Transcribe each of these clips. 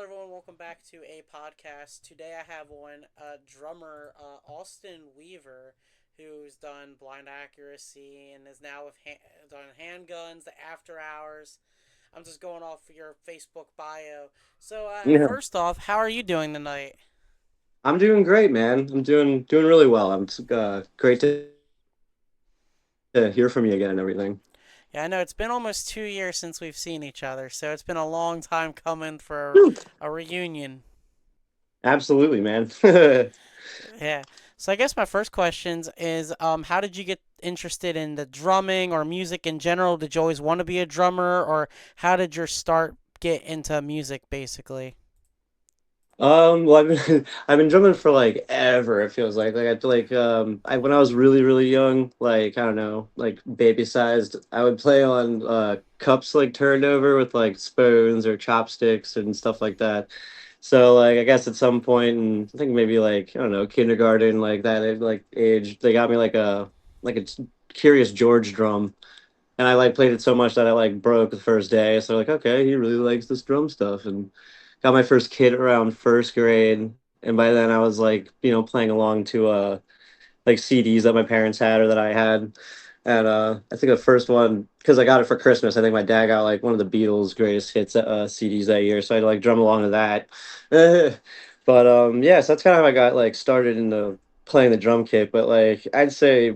everyone. Welcome back to a podcast. Today I have on drummer Austin Weaver, who's done Blind Accuracy and is now with done Handguns, the After Hours. I'm just going off your Facebook bio. So, Yeah, first off, how are you doing tonight? I'm doing great, man. I'm doing really well. I'm great to hear from you again and everything. Yeah, I know it's been almost 2 years since we've seen each other, so it's been a long time coming for Whew. a reunion. Absolutely, man. Yeah. So I guess my first questions is how did you get interested in the drumming or music in general? Did you always want to be a drummer or how did your start get into music basically? Well, I've been drumming for like ever. It feels like I when I was really young, like I don't know, like baby sized, I would play on cups like turned over with like spoons or chopsticks and stuff like that. So like I guess at some point, and I think maybe like I don't know, kindergarten, like that like age, they got me like a Curious George drum, and I like played it so much that I like broke the first day. So like, okay, he really likes this drum stuff, and got my first kit around first grade. And by then I was like, playing along to like CDs that my parents had or that I had. And I think the first one, because I got it for Christmas, I think my dad got like one of the Beatles' greatest hits CDs that year, so I had to like drum along to that. But yeah, so that's kind of how I got like started into playing the drum kit. But like I'd say,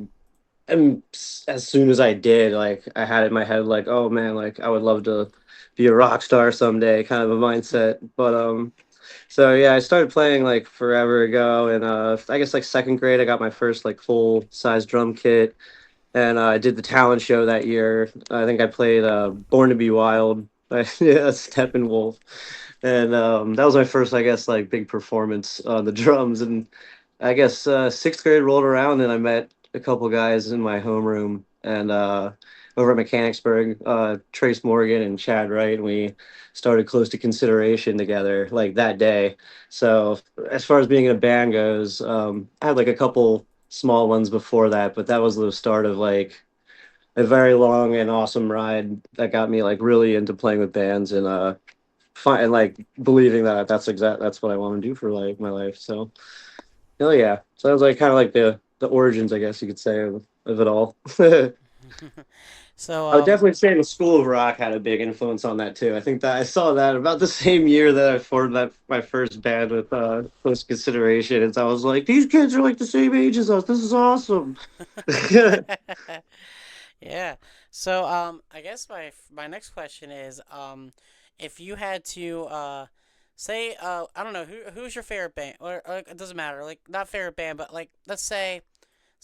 as soon as I did, like I had in my head, like, oh man, like I would love to be a rock star someday, kind of a mindset. But so yeah, I started playing like forever ago, and I guess like second grade, I got my first like full size drum kit, and I did the talent show that year. I think I played "Born to Be Wild" by Steppenwolf, and that was my first, I guess, like big performance on the drums. And I guess sixth grade rolled around, and I met a couple guys in my homeroom, and over at Mechanicsburg, Trace Morgan and Chad Wright, and we started Close to Consideration together like that day. So as far as being in a band goes, I had like a couple small ones before that, but that was the start of like a very long and awesome ride that got me like really into playing with bands and and like believing that that's what I want to do for like my life. So hell yeah. So that was like kind of like the origins, I guess you could say, of it all. So I would definitely say the School of Rock had a big influence on that too. I think that I saw that about the same year that I formed that my first band with Close Consideration. And so I was like, these kids are like the same age as us. This is awesome. yeah. So I guess my next question is if you had to say I don't know who's your favorite band or it doesn't matter like not favorite band but like let's say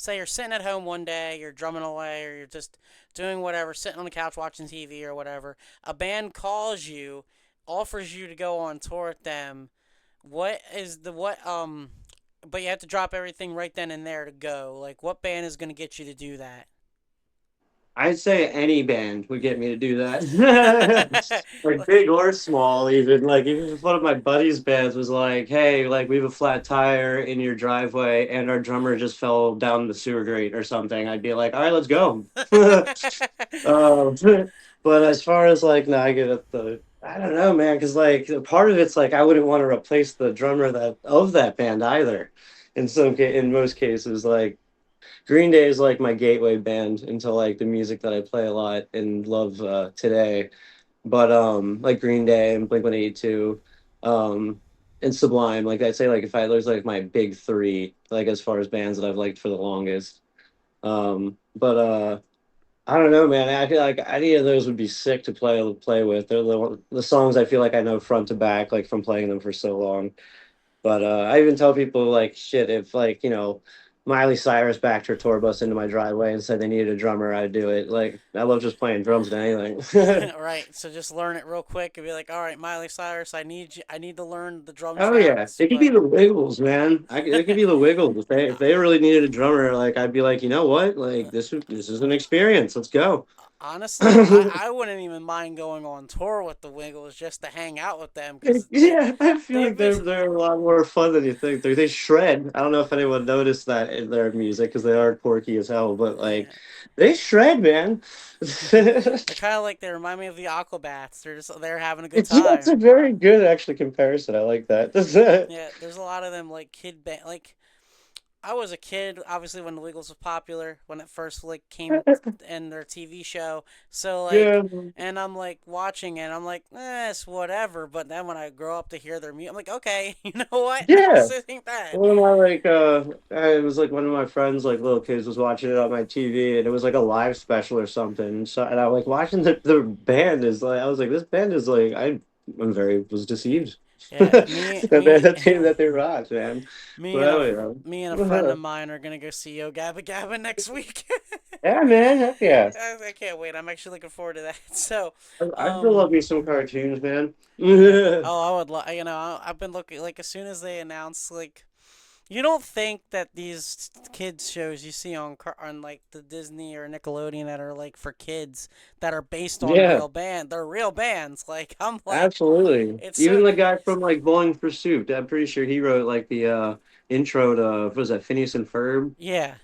you're sitting at home one day, you're drumming away, or you're just doing whatever, sitting on the couch watching TV or whatever. A band calls you, offers you to go on tour with them. What is the what? But you have to drop everything right then and there to go. Like, what band is going to get you to do that? I'd say any band would get me to do that. Like big or small, even. Like even if one of my buddies' bands was like, "Hey, like we have a flat tire in your driveway, and our drummer just fell down the sewer grate or something," I'd be like, "All right, let's go." um, but as far as like, no, I get it. I don't know, man, because like part of it's like I wouldn't want to replace the drummer that of that band either. In most cases, like Green Day is like my gateway band into like the music that I play a lot and love today. But like Green Day and Blink-182, um, and Sublime, like I'd say like if I there's like my big three, like as far as bands that I've liked for the longest. But I don't know, man. I feel like any of those would be sick to play with. They're the songs I feel like I know front to back, like from playing them for so long. But I even tell people like shit if like Miley Cyrus backed her tour bus into my driveway and said they needed a drummer, I'd do it. Like I love just playing drums and anything. Right. So just learn it real quick and be like, all right, Miley Cyrus, I need to learn the drum Oh yeah, tracks, it could be but. the Wiggles, man. It could be the Wiggles if they really needed a drummer. Like I'd be like, you know what? Like this is an experience. Let's go. Honestly, I wouldn't even mind going on tour with the Wiggles just to hang out with them because Yeah, I feel they've like been they're a lot more fun than you think. They shred. I don't know if anyone noticed that in their music because they are quirky as hell, but like yeah. they shred, man. They're kind of like they remind me of the Aquabats. They're having a good It's time. a very good actually comparison. I like that. Yeah, there's a lot of them like kid band. Like I was a kid, obviously when the Wiggles was popular when it first like came in their TV show. So like, Yeah, and I'm like watching it. I'm like, it's whatever. But then when I grow up to hear their music, I'm like, okay, you know what? yeah. This isn't bad. One of my like it was like one of my friends like little kids was watching it on my TV and it was like a live special or something. So and I like watching the band is like I was like this band is like I'm very was deceived Yeah, that me, they me, that they rocked, man. me and But a anyway, me and a friend of mine are gonna go see Yo Gabba Gabba next week. yeah, man, heck yeah. I can't wait. I'm actually looking forward to that. So, I still love me some cartoons, man. yeah. Oh, I would. I've been looking like as soon as they announce like you don't think that these kids shows you see on like the Disney or Nickelodeon that are like for kids that are based on Yeah, real they're real bands. Like I'm like absolutely. it's Even so the guy from like Bowling for Soup, I'm pretty sure he wrote like the intro to what was that Phineas and Ferb? yeah.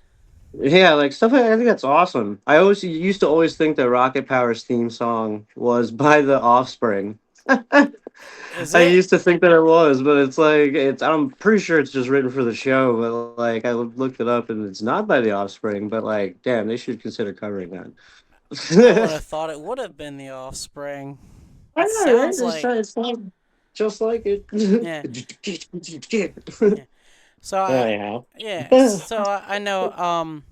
Yeah, like stuff like I think that's awesome. I always used to always think that Rocket Power's theme song was by The Offspring. Is I it? used to think that it was, but it's like it's I'm pretty sure it's just written for the show, but like I looked it up and it's not by The Offspring, but like damn, they should consider covering I would that. have thought it would have been the Offspring. I It know, right? sounds like It's not just like it. yeah, yeah. So I Anyhow. yeah. So I know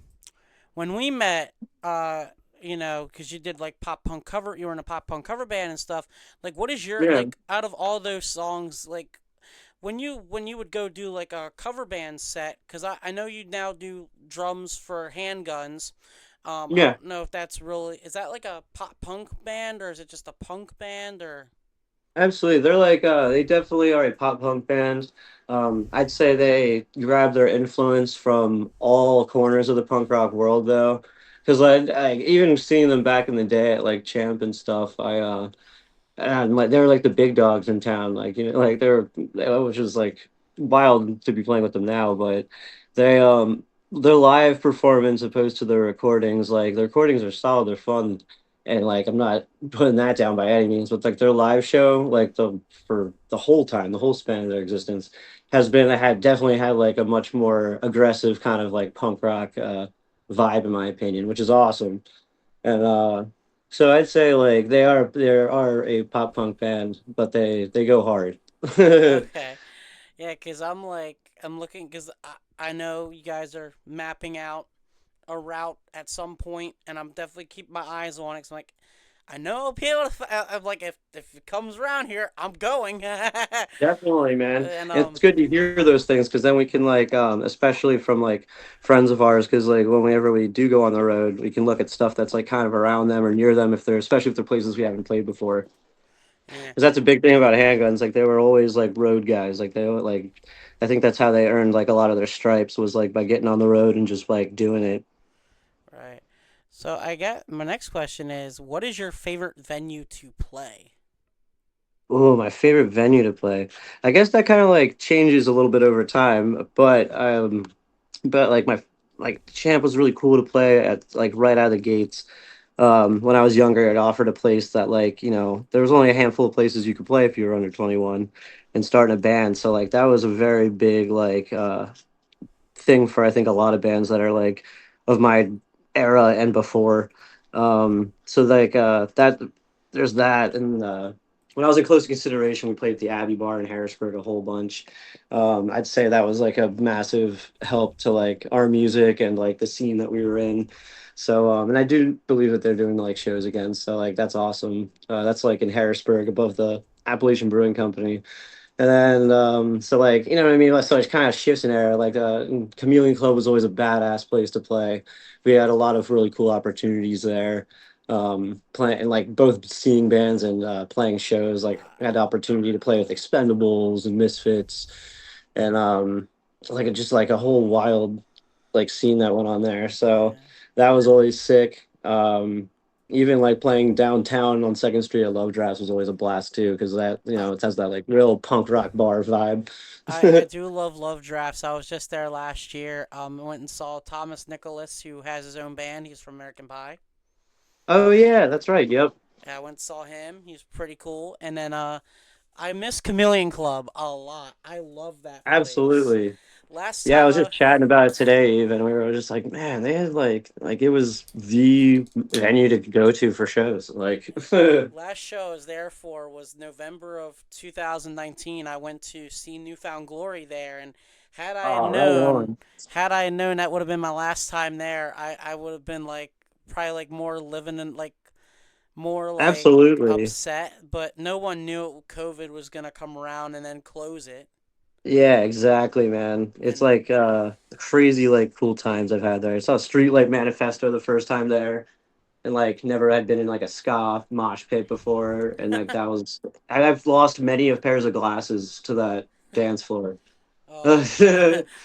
when we met, because you did like pop punk cover, you were in a pop punk cover band and stuff. Like, what is your Yeah. like out of all those songs, like when you would go do like a cover band set? Because I know you now do drums for Handguns. I Yeah. don't know if that's really is that like a pop punk band or is it just a punk band or Absolutely. They're like they definitely are a pop punk band. I'd say they grab their influence from all corners of the punk rock world though. Because I even seeing them back in the day at like Champ and stuff, and like they were like the big dogs in town. Like like which is like wild to be playing with them now, but they their live performance opposed to their recordings, like their recordings are solid, they're fun, and like I'm not putting that down by any means, but like their live show, like the for the whole time, the whole span of their existence, has been had definitely had like a much more aggressive kind of like punk rock vibe in my opinion, which is awesome. And so I'd say like they are a pop punk band, but they go hard. okay. Yeah, because I'm looking, because I know you guys are mapping out a route at some point, and I'm definitely keeping my eyes on it. 'Cause I'm like, I know people, I'm like, if it comes around here, I'm going. Definitely, man. and It's good to hear those things because then we can like especially from like friends of ours because like whenever we do go on the road, we can look at stuff that's like kind of around them or near them if they're especially if they're places we haven't played before. yeah, Because that's a big thing about handguns. Like they were always like road guys. Like they were like I think that's how they earned like a lot of their stripes was like by getting on the road and just like doing it. right. So I get my next question is, what is your favorite venue to play? Oh, my favorite venue to play. I guess that kind of like changes a little bit over time, but like my like Champ was really cool to play at like right out of the gates. When I was younger, it offered a place that like, there was only a handful of places you could play if you were under 21 and starting a band. So like that was a very big like thing for I think a lot of bands that are like of my era and before. So like that there's that and when I was in close consideration, we played at the Abbey Bar in Harrisburg a whole bunch. I'd say that was like a massive help to like our music and like the scene that we were in. So and I do believe that they're doing like shows again. So like that's awesome. That's like in Harrisburg above the Appalachian Brewing Company. And then, so like, you know what I mean? So it kind of shifts in era. Like, Chameleon Club was always a badass place to play. We had a lot of really cool opportunities there. Playing and like both seeing bands and playing shows. Like, I had the opportunity to play with Expendables and Misfits, and like just like a whole wild like scene that went on there. So Yeah. that was always sick. even like playing downtown on Second Street at Love Drafts was always a blast too, because that I, it has that like real punk rock bar vibe. I do love drafts. I was just there last year. I went and saw Thomas Nicholas, who has his own band. He's from American Pie. Oh yeah, that's right. Yep, I went and saw him. He's pretty cool. And then I miss Chameleon Club a lot. I love that place. absolutely. Last Yeah, I time was just chatting about it today. Even we were just like, man, they had like it was the venue to go to for shows. Like, oh, last show I was there for was November of 2019. I went to see Newfound Glory there, and had I right known, on. had I known that would have been my last time there, I would have been like probably like more living in like more like Absolutely. upset. But no one knew COVID was gonna come around and then close it. Yeah, exactly, man. It's And like crazy like cool times I've had there. I saw Streetlight Manifesto the first time there and like never had been in like a ska mosh pit before and like that was I've lost many of pairs of glasses to that dance floor. oh,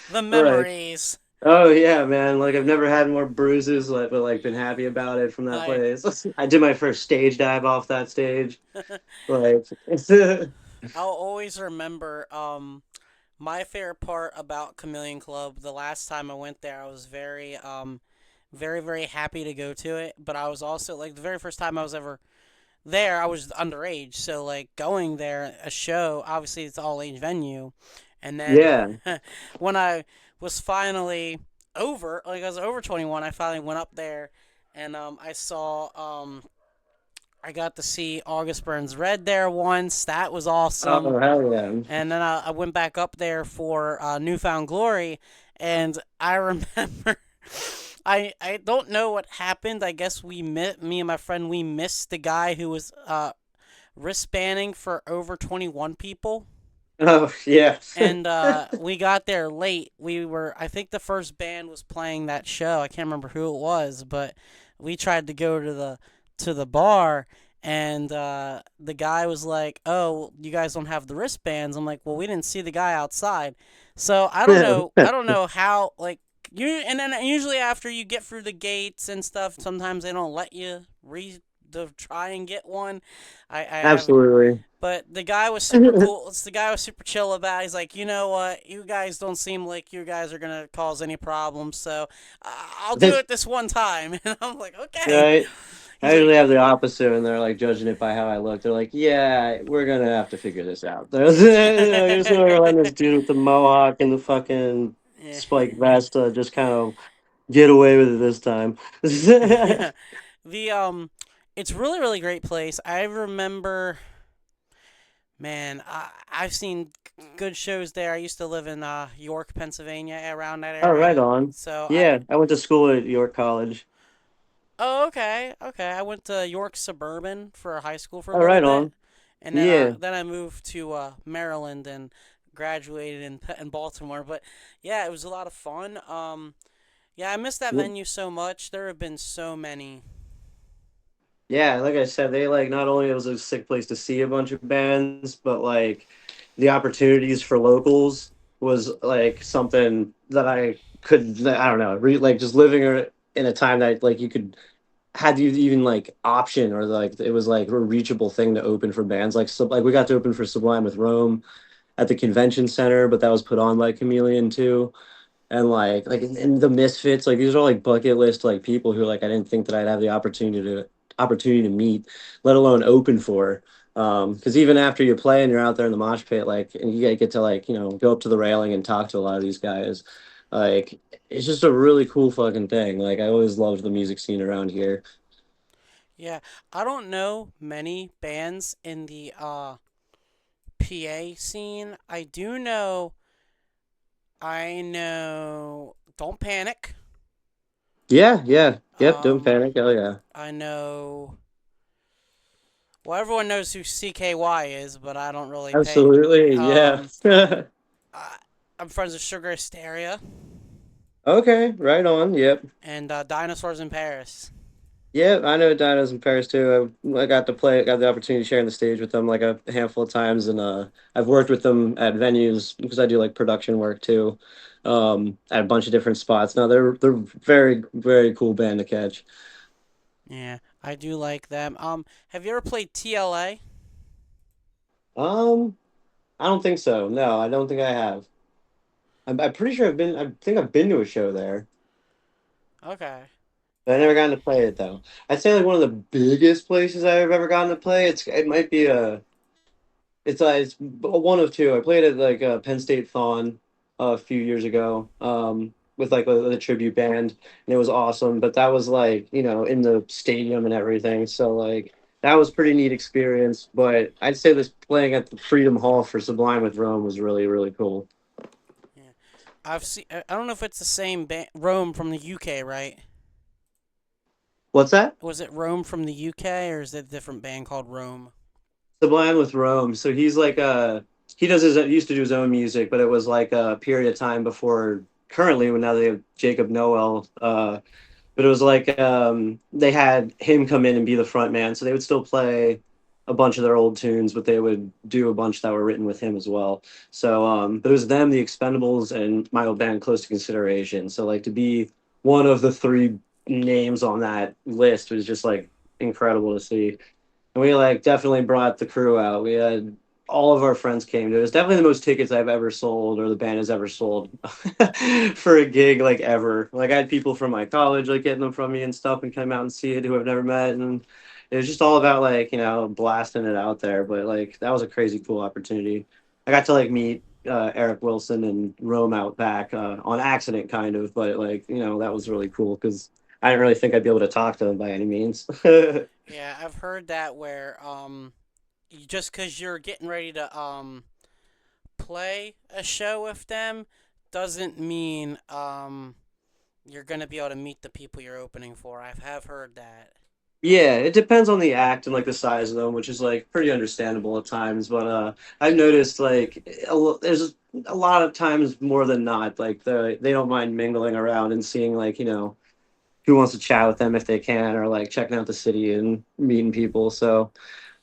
the Right. memories. Oh yeah, man. Like I've never had more bruises like but like been happy about it from that I place. I did my first stage dive off that stage. Like I'll always remember my favorite part about Chameleon Club. The last time I went there, I was very happy to go to it. But I was also like the very first time I was ever there, I was underage. So like going there, a show, obviously it's all age venue, and then yeah. when I was finally over, like I was over 21, I finally went up there, and I saw I got to see August Burns Red there once. That was awesome. Oh hell yeah. And then I went back up there for Newfound Glory, and I remember I don't know what happened. I guess me and my friend, we missed the guy who was wristbanding for over 21 people. Oh yeah. And we got there late. I think the first band was playing that show. I can't remember who it was, but we tried to go to the bar, and the guy was like, "Oh, you guys don't have the wristbands." I'm like, "Well, we didn't see the guy outside, so I don't know. I don't know how like." And then usually after you get through the gates and stuff, sometimes they don't let you try and get one. I have, Absolutely. but the guy was super cool. The guy was super chill about it. He's like, you know what? You guys don't seem like you guys are gonna cause any problems, so I'll do it this one time. And I'm like, okay. Right? He's I like, usually have the opposite and they're like judging it by how I look. They're like, yeah, we're gonna have to figure this out. They're just gonna letting this dude with the mohawk and the fucking yeah. spike vest just kind of get away with it this time. Yeah. The it's really great place. I remember, man, I've seen good shows there. I used to live in York, Pennsylvania, around that Oh, right area. on. So I Yeah, I went to school at York College. Oh, okay. I went to York Suburban for high school for a Oh, little right bit, on. and Yeah. then I moved to Maryland and graduated in Baltimore. But yeah, it was a lot of fun. Yeah, I miss that venue so much. There have been so many. Yeah, like I said, they like not only it was a sick place to see a bunch of bands, but like the opportunities for locals was like something that I could I don't know, like just living in a time that like you could had you even like option or like it was like a reachable thing to open for bands like like we got to open for Sublime with Rome at the convention center, but that was put on by Chameleon too. And and the Misfits, like these are all like bucket list like people who like I didn't think that I'd have the opportunity to meet, let alone open for. Because even after you play and you're out there in the mosh pit, like and you get to like go up to the railing and talk to a lot of these guys, like it's just a really cool fucking thing. Like I always loved the music scene around here. Yeah, I don't know many bands in the PA scene. I know Don't Panic. Yeah, yeah, yep. Don't Um, panic. Oh yeah, I know. Well, everyone knows who CKY is, but I don't really pay. absolutely. Yeah. Um, I, I'm friends with Sugar Hysteria Okay, right on. Yep. and Dinosaurs in Paris. Yeah, I know Dinos in Paris too. I got the opportunity to share in the stage with them like a handful of times, and I've worked with them at venues because I do like production work too, at a bunch of different spots. Now they're very cool band to catch. Yeah, I do like them. Have you ever played TLA? Um, I don't think so. No, I don't think I have. I'm pretty sure I've been. I think I've been to a show there. Okay. But I never Yeah. gotten to play it though. I'd say like one of the biggest places I've ever gotten to play. It might be a. It's one of two. I played at like Penn State Fawn a few years ago. With like the tribute band, and it was awesome. But that was like in the stadium and everything. So like that was pretty neat experience. But I'd say this playing at the Freedom Hall for Sublime with Rome was really really cool. Yeah. I've seen. I don't know if it's the same band. Rome from the UK, right? What's that? Was it Rome from the UK, or is it a different band called Rome? Sublime with Rome. So he's like he does his used to do his own music, but it was like a period of time before currently when now they have Jacob Noel. But it was like they had him come in and be the front man, so they would still play a bunch of their old tunes, but they would do a bunch that were written with him as well. So but it was them, the Expendables, and my old band Close to Consideration. So like to be one of the three names on that list was just like incredible to see. And we like definitely brought the crew out. We had all of our friends came to it. It's definitely the most tickets I've ever sold or the band has ever sold for a gig like ever. Like I had people from my college like getting them from me and stuff and come out and see it who I've never met and it was just all about like, blasting it out there. But like that was a crazy cool opportunity. I got to like meet Eric Wilson and Rome out back on accident kind of, but like, that was really cool because I didn't really think I'd be able to talk to them by any means. Yeah, I've heard that where just because you're getting ready to play a show with them doesn't mean you're gonna be able to meet the people you're opening for. I have heard that. Yeah, it depends on the act and like the size of them, which is like pretty understandable at times. But I've noticed like there's a lot of times more than not, like they don't mind mingling around and seeing like who wants to chat with them if they can, or like checking out the city and meeting people. So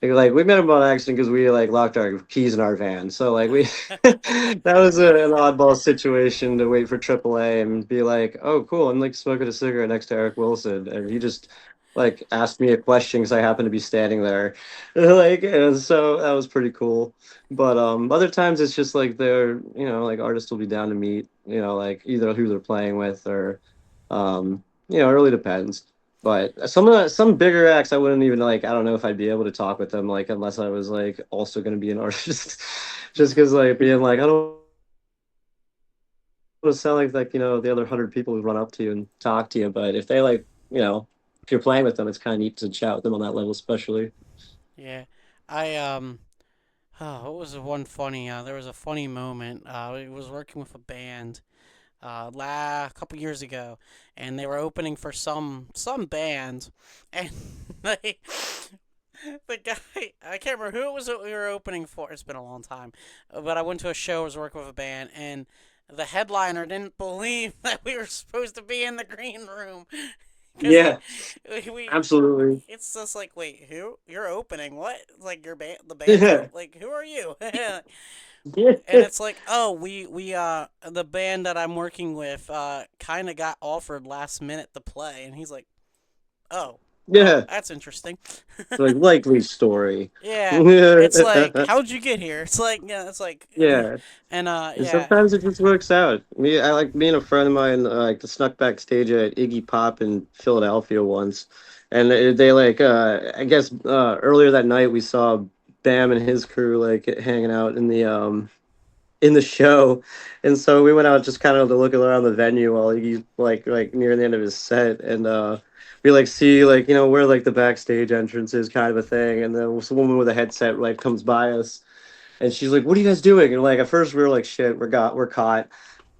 like we met him on accident because we like locked our keys in our van. So like we that was an oddball situation to wait for AAA and be like, oh cool, I'm like smoking a cigarette next to Eric Wilson, and he just like asked me a question because I happened to be standing there, like and so that was pretty cool. But other times it's just like they're like artists will be down to meet like either who they're playing with or it really depends. But some bigger acts, I wouldn't even like. I don't know if I'd be able to talk with them like unless I was like also going to be an artist, just because like being like I don't want to sound like the other 100 people who run up to you and talk to you. But if they like if you're playing with them, it's kind of neat to chat with them on that level, especially. Yeah, I oh, what was the one funny? There was a funny moment. I was working with a band a couple years ago, and they were opening for some band, and they the guy I can't remember who it was that we were opening for. It's been a long time, but I went to a show. I was working with a band, and the headliner didn't believe that we were supposed to be in the green room because Yeah, we absolutely. it's just like, wait, who? You're opening what? Like your band, the band's Yeah, like, who are you? And yeah, it's like, oh, we the band that I'm working with kind of got offered last minute to play, and he's like, oh, well, yeah. that's interesting. Like likely story. Yeah, it's like, Yeah. how'd you get here? It's like, yeah, it's like, and And yeah, sometimes it just works out. I like me and a friend of mine like snuck backstage at Iggy Pop in Philadelphia once, and they like I guess earlier that night we saw Bam and his crew like hanging out in the show, and so we went out just kind of to look around the venue while Iggy's like near the end of his set, and we like see like where like the backstage entrance is kind of a thing, and then this woman with a headset like comes by us and she's like, "What are you guys doing?" And like at first we were like, "Shit, we're caught."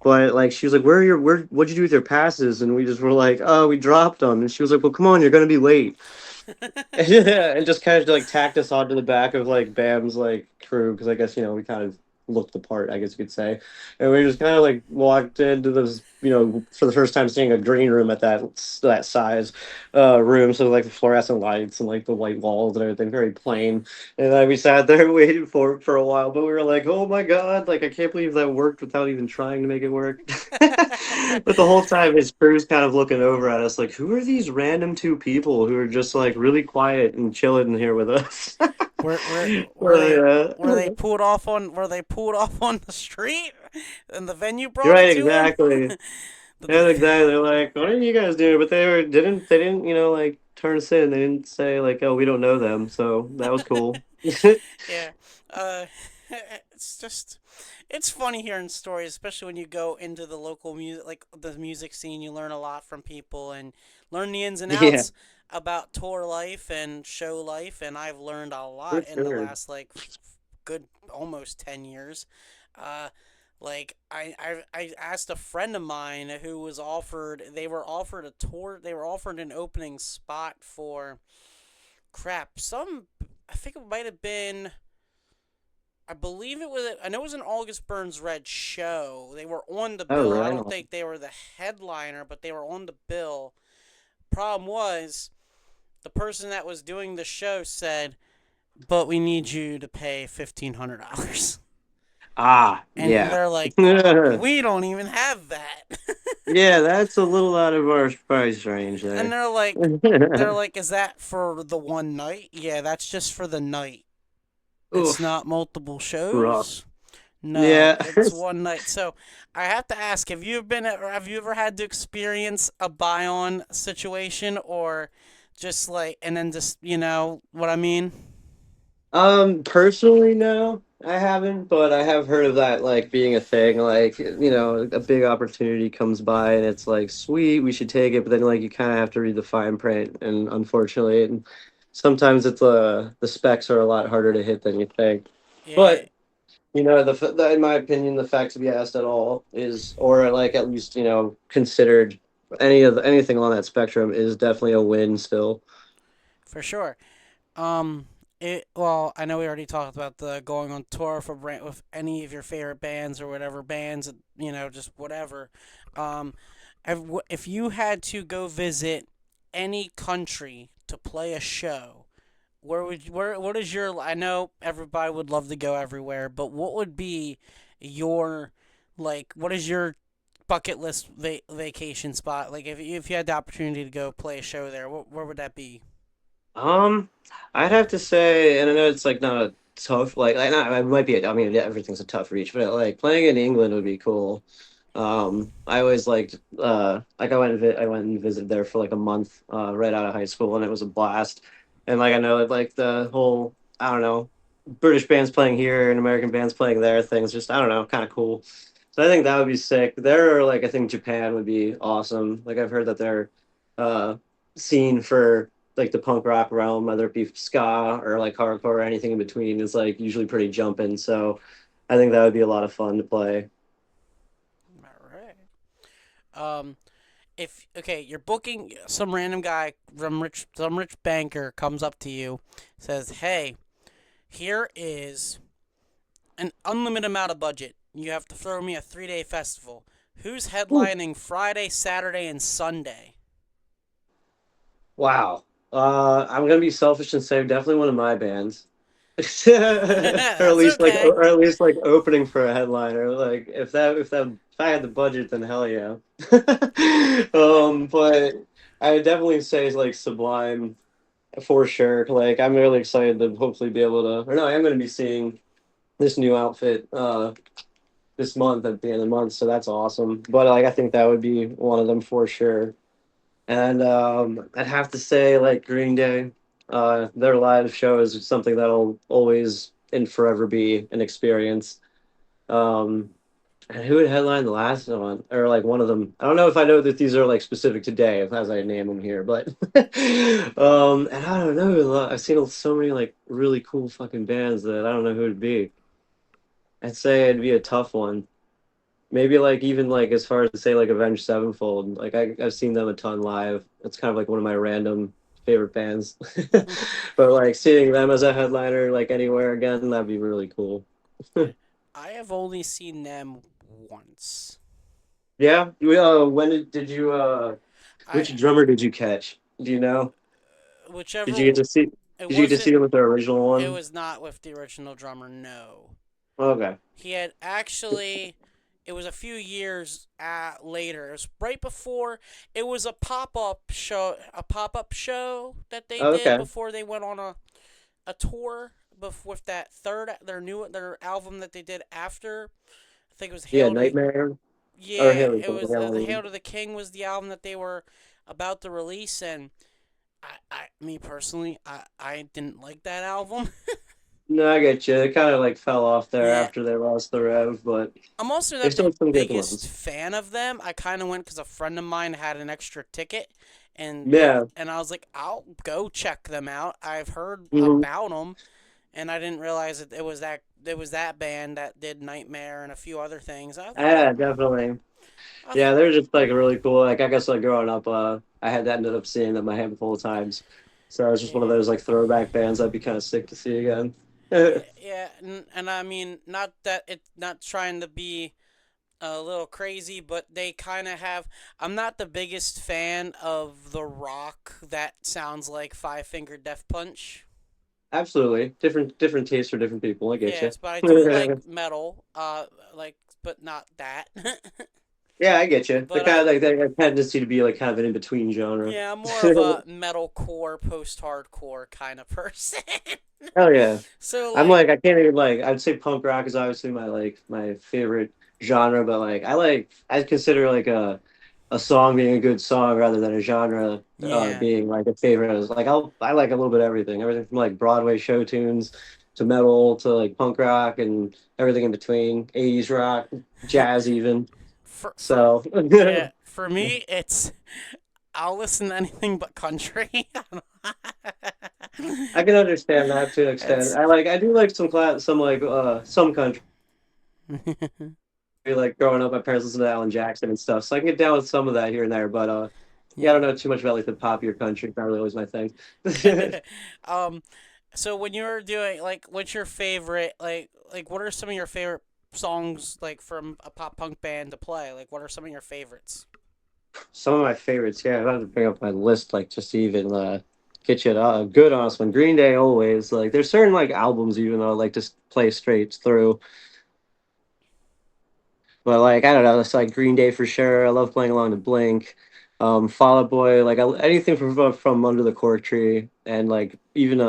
But like she was like, What'd you do with your passes?" And we just were like, "Oh, we dropped them." And she was like, "Well, come on, you're gonna be late." And just kind of like tacked us onto the back of like Bam's like crew because I guess we kind of looked the part, I guess you could say. And we just kind of like walked into this, for the first time seeing a green room at that size room. So like the fluorescent lights and like the white walls and everything, very plain. And then we sat there waiting for a while, but we were like, oh my God, like I can't believe that worked without even trying to make it work. But the whole time his crew's kind of looking over at us like, who are these random two people who are just like really quiet and chilling here with us? Were were were they Yeah. were they pulled off on the street and the venue You're brought it right, to them? exactly. Yeah, exactly. They're like, what are you guys doing? But they didn't, like turn us in. They didn't say like, oh, we don't know them. So that was cool. Yeah. Uh, it's just it's funny hearing stories, especially when you go into the local music, like the music scene. You learn a lot from people and learn the ins and Yeah, outs about tour life and show life. And I've learned a for lot in the sure. last like good almost 10 years. Uh, like I asked a friend of mine who was offered. They were offered a tour. They were offered an opening spot for crap. I think it might have been. I believe it was. I know it was an August Burns Red show. They were on the Oh, bill. I right don't on. think they were the headliner, but they were on the bill. Problem was, the person that was doing the show said, "But we need you to pay $1,500." Ah, And yeah. they're like, "We don't even have that." Yeah, that's a little out of our price range And there. they're like, "Is that for the one night?" Yeah, that's just for the night. It's Oof, not multiple rough. shows. No, Yeah. it's one night. So I have to ask: Have you ever had to experience a buy-on situation, or just like, and then just what I mean? Personally, no, I haven't, but I have heard of that like being a thing. Like, a big opportunity comes by and it's like, sweet, we should take it, but then like you kind of have to read the fine print, and unfortunately, and sometimes the specs are a lot harder to hit than you think. Yeah, But in my opinion, the fact to be asked at all is, or like at least considered anything on that spectrum is definitely a win still. for sure. Um, well, I know we already talked about the going on tour with any of your favorite bands or whatever bands, just whatever. Um, if you had to go visit any country to play a show, what is your? I know everybody would love to go everywhere, but what would be your what is your bucket list vacation spot? Like if you had the opportunity to go play a show there, where would that be? Um, I'd have to say, and I know it's like not a tough, like not, it might be. I mean, yeah, everything's a tough reach, but like playing in England would be cool. I always liked, like I went and visited there for like a month, right out of high school, and it was a blast. And like I know like the whole, I don't know, British bands playing here and American bands playing there, things just I don't know, kind of cool. So I think that would be sick. There, or like I think Japan would be awesome. Like I've heard that they're uh scene for like the punk rock realm, whether it be ska or like hardcore or anything in between, is like usually pretty jumping. So I think that would be a lot of fun to play. All right. Um, if okay, you're booking some random guy some rich banker comes up to you, says, "Hey, here is an unlimited amount of budget. You have to throw me a 3-day festival. Who's Ooh, headlining Friday, Saturday, and Sunday?" wow. I'm gonna be selfish and say definitely one of my bands. or at That's least like okay. or at least like opening for a headliner. Like if I had the budget, then hell yeah. But I would definitely say like Sublime for sure. Like I'm really excited to hopefully be able to, or no, I'm gonna be seeing this new outfit this month at the end of the month, so that's awesome. But like I think that would be one of them for sure. And I'd have to say like Green Day, their live show is something that'll always and forever be an experience. Um, and who would headline the last one, or like one of them? I don't know if I know that these are like specific today, if as I name them here, but and I don't know. I've seen so many like really cool fucking bands that I don't know who it'd be. I'd say it'd be a tough one. Maybe like even like as far as say like Avenged Sevenfold, like I've seen them a ton live. It's kind of like one of my random favorite bands. But like seeing them as a headliner like anywhere again, that'd be really cool. I have only seen them once. Yeah. When did you I which drummer did you catch? Do you know? Did whichever you get to see it did you get to see wasn't. them with the original It one? was not with the original drummer. No, Okay. he had actually. It was a few years later. It was right before. It was a pop up show. A pop up show that they did Okay. before they went on a tour. With that their album that they did after. I think it was Yeah, Hail to Nightmare or Yeah, Haley. it was the Hail to the King was the album that they were about to release, and me personally, I didn't like that album. No, I get you. It kind of like fell off there Yeah, after they lost the rev, but I'm also they not still the have some good biggest ones. fan of them. I kind of went because a friend of mine had an extra ticket, Yeah. and I was like, I'll go check them out. I've heard Hmm. about them, and I didn't realize that it was that band that did Nightmare and a few other things. Yeah, definitely. I Yeah, thought they're just like really cool. Like I guess like growing up, I had ended up seeing them a handful of times. So it's just one of yeah. those like throwback bands I'd be kind of sick to see again. Yeah, and I mean, not that it's not trying to be a little crazy, but they kind of have. I'm not the biggest fan of the rock that sounds like Five Finger Death Punch. Absolutely. Different tastes for different people. I get you. Yes, but I do like metal. Like, but not that. Yeah, I get you. They're But kind of like they have a tendency to be like kind of an in-between genre. yeah, I'm more of a metalcore, post-hardcore kind of person. Hell yeah. So I'm like, like I can't even like I'd say punk rock is obviously my favorite genre, but I consider like a song being a good song rather than a genre yeah. being like a favorite. I like a little bit of everything from like Broadway show tunes to metal to like punk rock and everything in between, 80s rock, jazz even. For So yeah, for me, it's I'll listen to anything but country. I can understand that to an extent. It's I do like some country. Like growing up, my parents listened to Alan Jackson and stuff, so I can get down with some of that here and there. But yeah, I yeah. don't know too much about like the popular country. It's not really always my thing. um, so when you're doing like, what's your favorite what are some of your favorite songs like from a pop punk band to play? Like, what are some of your favorites? Some of my favorites, yeah, I have to bring up my list like just to even get you a good honest one. Green Day always like there's certain like albums even though I like to play straight through. But like I don't know, it's like Green Day for sure. I love playing along to Blink, Fall Out Boy, anything from Under the Cork Tree, and like even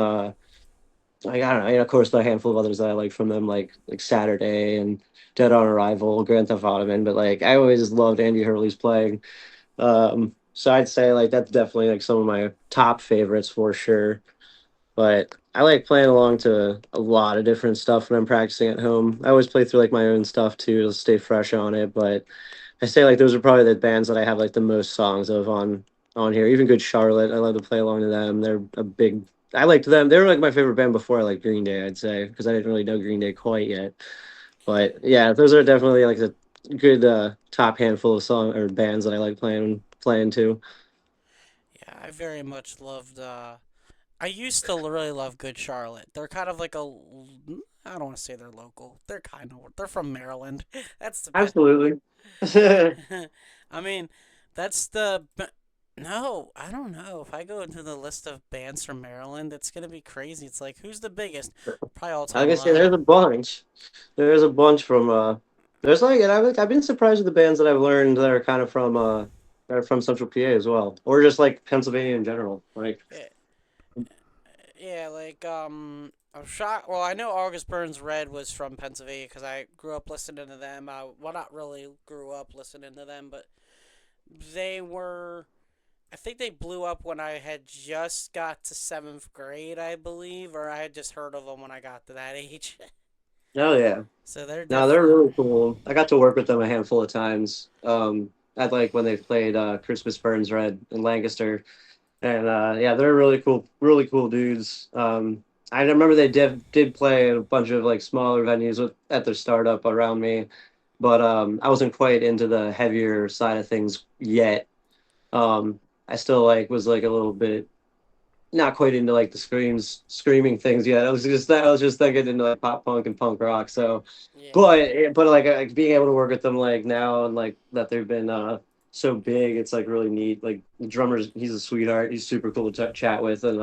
like I don't know, of course, a handful of others that I like from them, like Saturday and Dead on Arrival, Grand Theft Auto, Man. But like I always loved Andy Hurley's playing. So I'd say like that's definitely like some of my top favorites for sure. But I like playing along to a lot of different stuff when I'm practicing at home. I always play through like my own stuff too to stay fresh on it. But I say like those are probably the bands that I have like the most songs of on here. Even Good Charlotte, I love to play along to them. They're a big. I liked them. They were like my favorite band before I liked Green Day. I'd say because I didn't really know Green Day quite yet. But yeah, those are definitely like the good top handful of song or bands that I like playing too. Yeah, I very much loved. I used to really love Good Charlotte. They're kind of like a. I don't want to say they're local. They're from Maryland. That's the best. Absolutely. I mean, that's the. No, I don't know. If I go into the list of bands from Maryland, it's gonna be crazy. It's like, who's the biggest? Probably All Like Time I say, Low. there's a bunch. There's a bunch from there's like and I've been surprised with the bands that I've learned that are kind of from that are from Central PA as well. Or just like Pennsylvania in general. Like Yeah, yeah, I'm shocked. Well, I know August Burns Red was from Pennsylvania because I grew up listening to them. Well, not really grew up listening to them, but they were. I think they blew up when I had just got to seventh grade, I believe, or I had just heard of them when I got to that age. oh yeah. So they're No, they're definitely. really cool. I got to work with them a handful of times. At like when they played Christmas Burns Red in Lancaster. And yeah, they're really cool dudes. I remember they did play a bunch of like smaller venues at their startup around me, but I wasn't quite into the heavier side of things yet. Um, I still like was like a little bit. not quite into like the screaming things yet. I was just thinking into like pop punk and punk rock. So, Yeah. but like being able to work with them like now and like that they've been so big, it's like really neat. Like the drummer's he's a sweetheart. He's super cool to chat with, and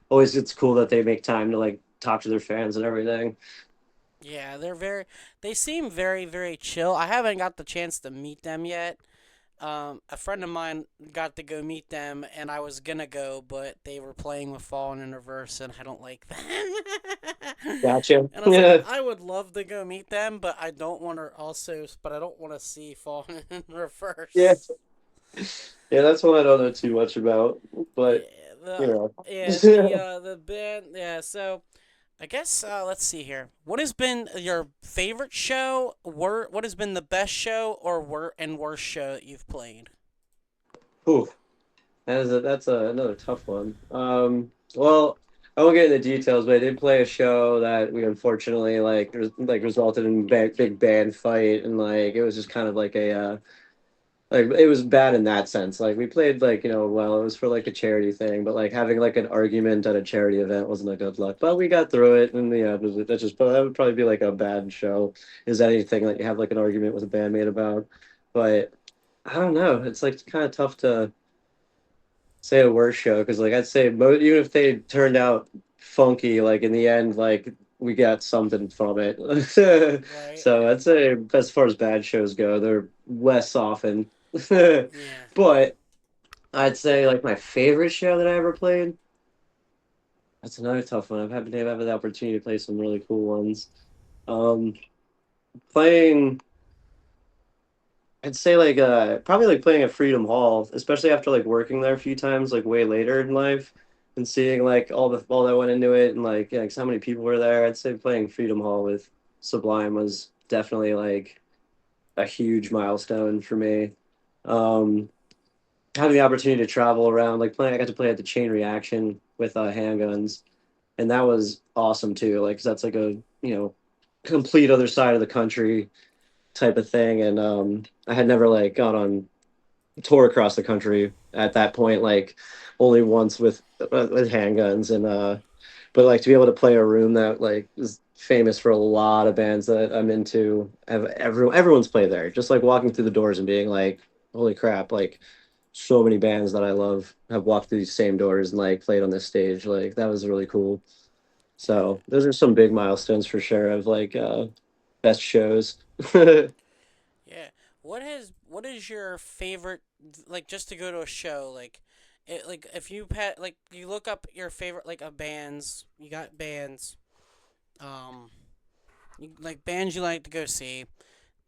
always it's cool that they make time to like talk to their fans and everything. Yeah, they seem very, very chill. I haven't got the chance to meet them yet. A friend of mine got to go meet them, and I was gonna go, but they were playing with Fallen in Reverse, and I don't like them. Gotcha. And I was like, Yeah, I would love to go meet them, but I don't want to see Fallen in yeah, Reverse. yeah. That's one I don't know too much about, but Yeah, you the band. Yeah, so I guess let's see here. What has been your favorite show? What has been the best show or worst show that you've played? know. Another tough one. Well, I won't get into details, but I did play a show that we unfortunately like resulted in big band fight, and like it was just kind of like a like it was bad in that sense. Like we played like well, it was for like a charity thing, but like having like an argument at a charity event wasn't a good look. But we got through it, and yeah, that's just but that would probably be like a bad show. Is anything that you have like an argument with a bandmate about? But I don't know. It's like kind of tough to say a worse show because like I'd say even if they turned out funky, like in the end, like we got something from it. Right. So I'd say as far as bad shows go, they're less often. Yeah. But I'd say like my favorite show that I ever played. That's another tough one. I've had the opportunity to play some really cool ones. Um, playing I'd say like probably like playing at Freedom Hall, especially after like working there a few times, like way later in life, and seeing like all that went into it, and like yeah, like so many people were there. I'd say playing Freedom Hall with Sublime was definitely like a huge milestone for me. Um, Having the opportunity to travel around, like playing, I got to play at the Chain Reaction with handguns, and that was awesome too. Like 'cause that's like a complete other side of the country type of thing, and I had never like gone on tour across the country at that point, like only once with handguns, and but like to be able to play a room that like is famous for a lot of bands that I'm into, have everyone's played there. Just like walking through the doors and being like, holy crap, like so many bands that I love have walked through these same doors and like played on this stage. Like that was really cool. Yeah. So those are some big milestones for sure of like best shows. Yeah. What is your favorite like just to go to a show like if you like you look up your favorite like of bands, you got bands um like bands you like to go see.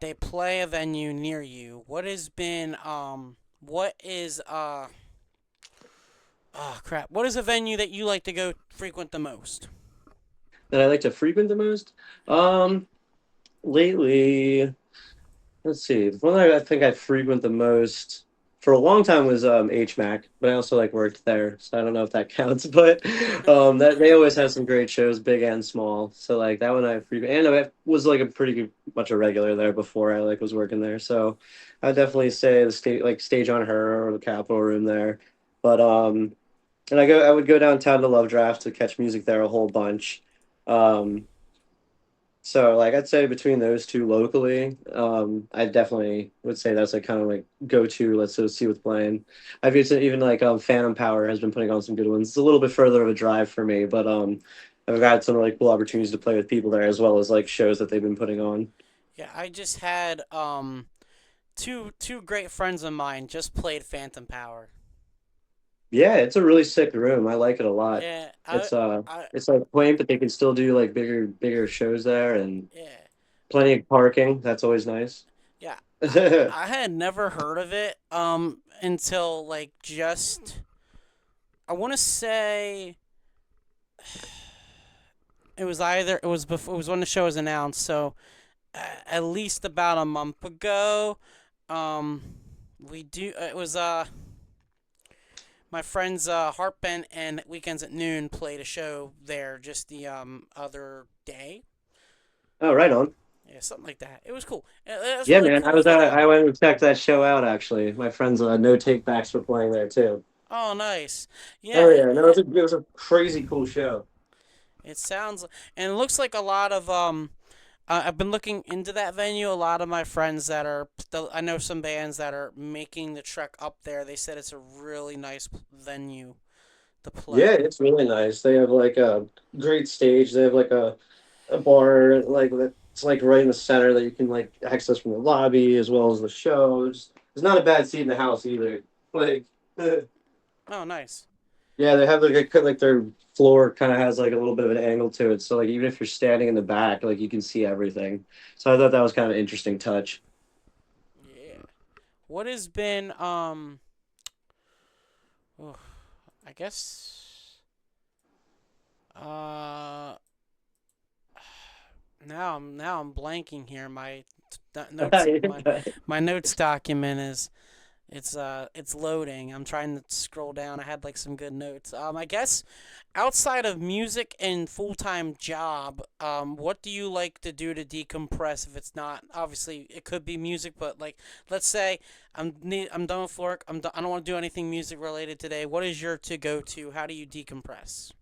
They play a venue near you. What is oh crap. What is a venue that you like to go frequent the most? That I like to frequent the most. Um, Lately, let's see. The one I think I frequent the most for a long time was HMAC, but I also like worked there, so I don't know if that counts. But that they always have some great shows, big and small. So like that one I frequent, and I was like a pretty good, much a regular there before I like was working there. So I'd definitely say the Stage on Her or the Capitol Room there. But and I would go downtown to Love Draft to catch music there a whole bunch. Um, so like I'd say between those two locally, I definitely would say that's like kind of like go to. Let's go see what's playing. I've even like Phantom Power has been putting on some good ones. It's a little bit further of a drive for me, but I've had some really cool opportunities to play with people there as well as like shows that they've been putting on. Yeah, I just had two great friends of mine just played Phantom Power. Yeah, it's a really sick room. I like it a lot. Yeah, It's I it's like quaint, but they can still do like bigger shows there and yeah. plenty of parking. That's always nice. Yeah, I had never heard of it until like just I want to say it was when the show was announced, so at least about a month ago. Um, we do it was my friends Harpen and Weekends at Noon played a show there just the other day. Oh, right on. Yeah, something like that. It was cool. It was Yeah, really man. cool for them. I went and checked that show out actually. My friends No Take Backs were playing there too. Oh, nice. Oh Yeah, yeah, no, it was a crazy cool show. it sounds, and it looks like a lot of I've been looking into that venue. A lot of my friends that are, I know some bands that are making the trek up there. They said it's a really nice venue to Yeah, play. it's really nice. They have like a great stage. They have like a bar like that's like right in the center that you can like access from the lobby as well as the shows. There's not a bad seat in the house either. Like Oh, nice. yeah, they have like their floor kind of has like a little bit of an angle to it, so like even if you're standing in the back, like you can see everything. So I thought that was kind of an interesting touch. Yeah. What has been oh, I guess uh now I'm blanking here. My notes my notes document is it's loading. I'm trying to scroll down. I had like some good notes. I guess outside of music and full-time job, what do you like to do to decompress if it's not obviously it could be music, but like let's say I'm done with work. I don't want to do anything music related today. What is your to go to? How do you decompress?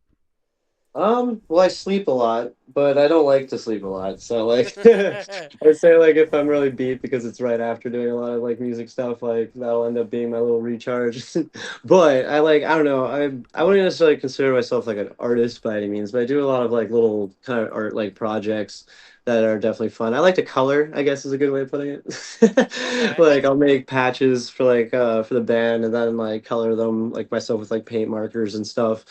Well, I sleep a lot, but I don't like to sleep a lot. So like, I'd say like if I'm really beat because it's right after doing a lot of like music stuff, like that'll end up being my little recharge. But I don't know, I wouldn't necessarily consider myself like an artist by any means, but I do a lot of like little kind of art like projects that are definitely fun. I like to color, I guess is a good way of putting it. Okay. Like I'll make patches for the band and then like color them like myself with like paint markers and stuff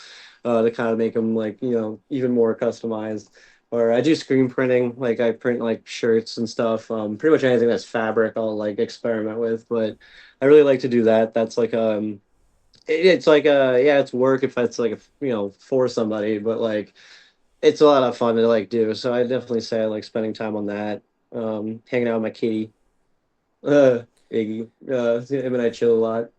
to kind of make them like even more customized. Or I do screen printing, like I print like shirts and stuff. Pretty much anything that's fabric, I'll like experiment with. But I really like to do that. That's like it's like yeah, it's work if it's like for somebody, but like it's a lot of fun to like do. So I definitely say I like spending time on that. Hanging out with my kitty, uh, Iggy. Him and I chill a lot.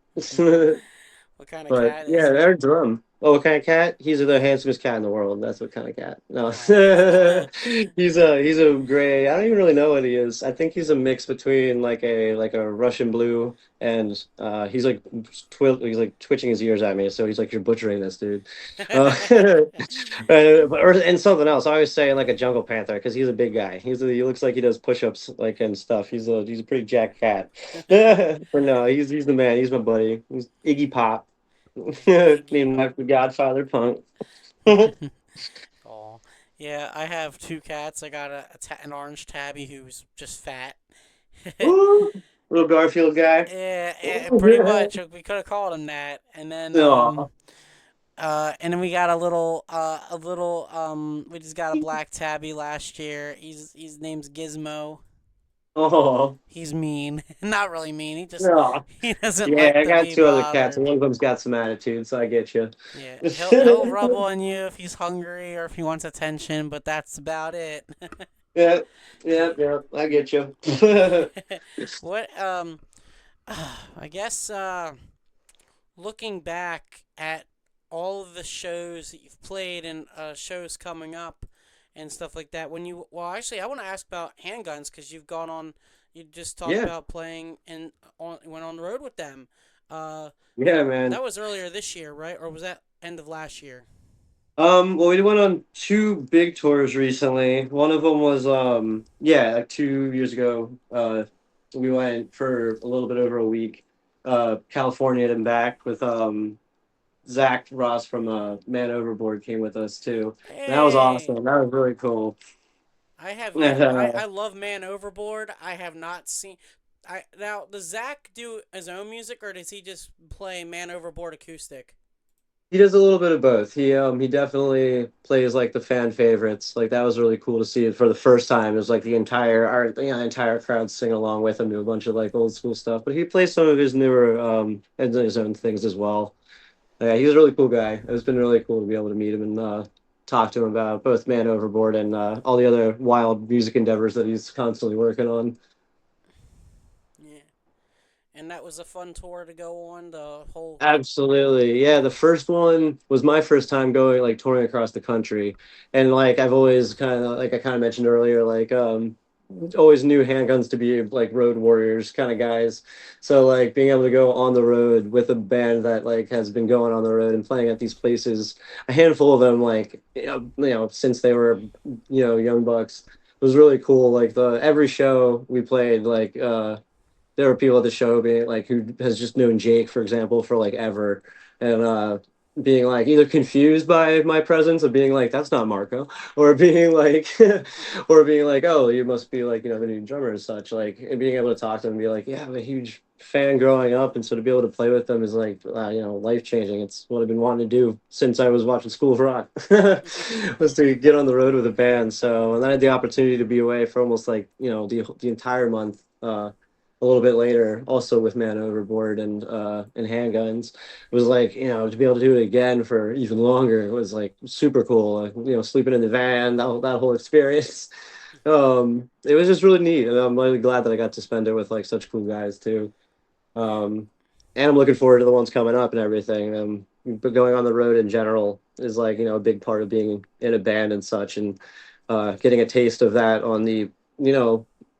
What kind of But cat yeah, is it? they're drum. Oh, what kind of cat? He's the handsomest cat in the world. That's what kind of cat. No, Oh. he's a gray. I don't even really know what he is. I think he's a mix between like a Russian blue and he's like twitching his ears at me. So he's like, "You're butchering this, dude." And something else. I always say like a jungle panther because he's a big guy. He looks like he does push-ups like and stuff. He's a pretty jacked cat. But no, he's the man. He's my buddy. He's Iggy Pop. Iggy Named Pop. after Godfather Punk. Ooh, Oh, yeah. I have two cats. I got an orange tabby who's just fat. little Garfield guy. Yeah, yeah, pretty Aw. much. We could have called him that. Oh, And then we got we just got a black tabby last year. He's name's Gizmo. oh, He's mean. Not really mean. no. He doesn't Yeah, like I to got be two other cats, and bothered. one of them's got some attitude, so I get you. Yeah, he'll rub on you if he's hungry or if he wants attention, but that's about it. Yeah, yeah, yeah, I get you. What I guess looking back at all of the shows that you've played and shows coming up and stuff like that, actually I want to ask about handguns because you just talked Yeah, about playing and went on the road with them. Uh, yeah, that man. was earlier this year, right? Or was that end of last year? Well, we went on two big tours recently. One of them was, yeah, like 2 years ago. We went for a little bit over a week, California and back with Zach Ross from Man Overboard came with us too. And that was Hey, awesome. That was really cool. I love Man Overboard. I have not seen. Does Zach do his own music or does he just play Man Overboard acoustic? He does a little bit of both. He definitely plays like the fan favorites. Like that was really cool to see it for the first time. It was like the entire crowd sing along with him to a bunch of like old school stuff. But he plays some of his newer and his own things as well. Yeah, he's a really cool guy. It's been really cool to be able to meet him and talk to him about both Man Overboard and all the other wild music endeavors that he's constantly working on. Yeah. And that was a fun tour to go on. The whole. Absolutely. Yeah, the first one was my first time going like touring across the country. And like I've always kind of like I kind of mentioned earlier like always knew handguns to be like road warriors kind of guys. So like being able to go on the road with a band that like has been going on the road and playing at these places, a handful of them like since they were young bucks was really cool. Like the every show we played like there were people at the show being like who has just known Jake, for example, for like ever, and being like either confused by my presence of being like that's not Marco, or being like, or being like oh you must be like the new drummer and such like, and being able to talk to them and be like yeah I'm a huge fan growing up, and so to be able to play with them is like life changing. It's what I've been wanting to do since I was watching School of Rock was to get on the road with a band. So and I had the opportunity to be away for almost like the entire month. A little bit later, also with Man Overboard and handguns, it was like to be able to do it again for even longer was like super cool. Like, sleeping in the van, that whole experience. It was just really neat, and I'm really glad that I got to spend it with like such cool guys too. Yeah. Um, and I'm looking forward to the ones coming up and everything. But going on the road in general is like a big part of being in a band and such, and getting a taste of that on the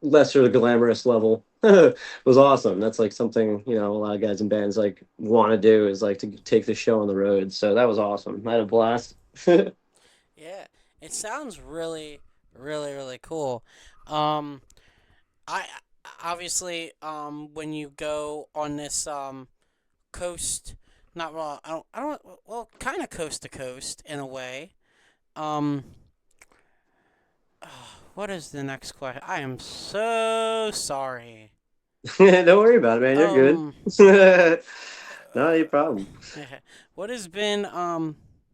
lesser glamorous level was awesome. That's like something a lot of guys in bands like want to do is like to take the show on the road. So that was awesome. I had a blast. Yeah. It sounds really, really, really cool. Um, I obviously when you go on this coast, not well, I don't well, kind of coast to coast in a way. Um, what is the next question? I am so sorry. Don't worry about it, man. You're Um, good. Not a problem. what has been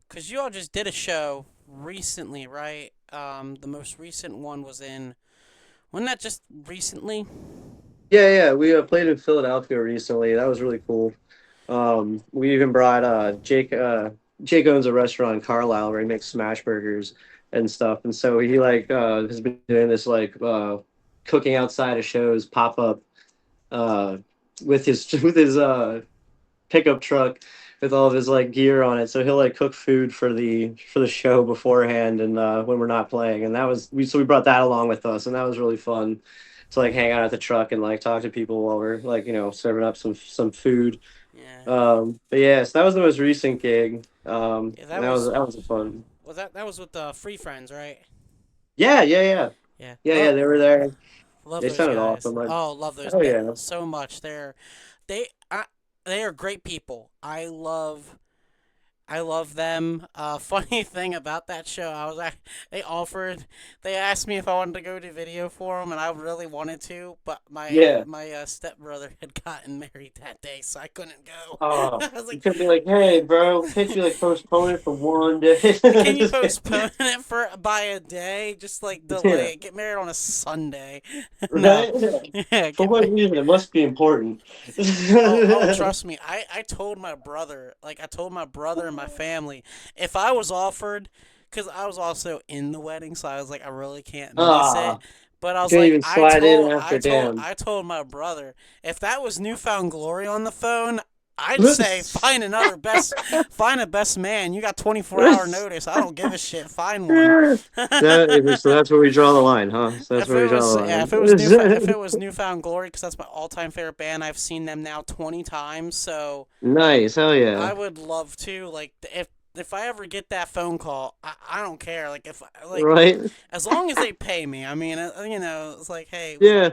cuz you all just did a show recently, right? The most recent one was in wasn't that just recently? Yeah, we played in Philadelphia recently. That was really cool. We even brought Jake. Jake owns a restaurant in Carlisle where he makes smash burgers and stuff, and so he like has been doing this like cooking outside of shows pop up uh, with his pickup truck with all of his like gear on it. So he'll like cook food for the show beforehand and when we're not playing. And that was we brought that along with us, and that was really fun to like hang out at the truck and like talk to people while we're like serving up some food. Yeah. But yeah, so that was the most recent gig. Yeah, And that was a fun. that was with Free Friends, right? Yeah. Yeah. Yeah, they were there. Love They those sounded guys. awesome. Like, Oh, love those oh yeah. so much. They I, they are great people. I love them. Funny thing about that show, they offered, they asked me if I wanted to go do video for them, and I really wanted to, but Yeah. my stepbrother had gotten married that day, so I couldn't go. Oh, I was you like, could be like, hey, bro, can't you like postpone it for one day? can you Just kidding. postpone it for by a day? Just like Yeah, delay it. Get married on a Sunday. No, right? Yeah. yeah, For get what married. reason? It must be important. Trust me. I told my brother, like I told my brother and my family, if I was offered, because I was also in the wedding, so I was like, I really can't miss it. Ah, But I you was couldn't like, even slide in after damn. I told my brother, if that was Newfound Glory on the phone, I'd say find a best man. You got 24-hour notice. I don't give a shit. Find one. So that's where we draw the line, huh? So that's If where it we draw was the yeah, if line. it was Newfound Glory, because that's my all-time favorite band. I've seen them now 20 times, so Nice, hell yeah. I would love to. Like if I ever get that phone call, I don't care. Like if like Right? as long as they pay me. I mean, it's like hey, Yeah.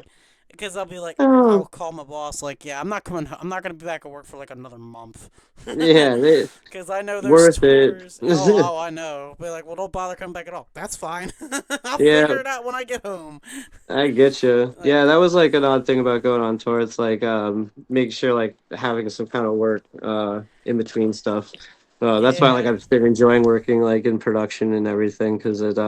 because I'll be like I'll Oh, call my boss like yeah, I'm not coming. I'm not gonna be back at work for like another month. yeah, Because I know those worth it. tours. I know. Be like, well, don't bother coming back at all. That's fine. I'll Yeah, figure it out when I get home. I get you. Like, Yeah, that was like an odd thing about going on tour. It's like make sure like having some kind of work in between stuff. That's why like yeah, I've been enjoying working like in production and everything because it's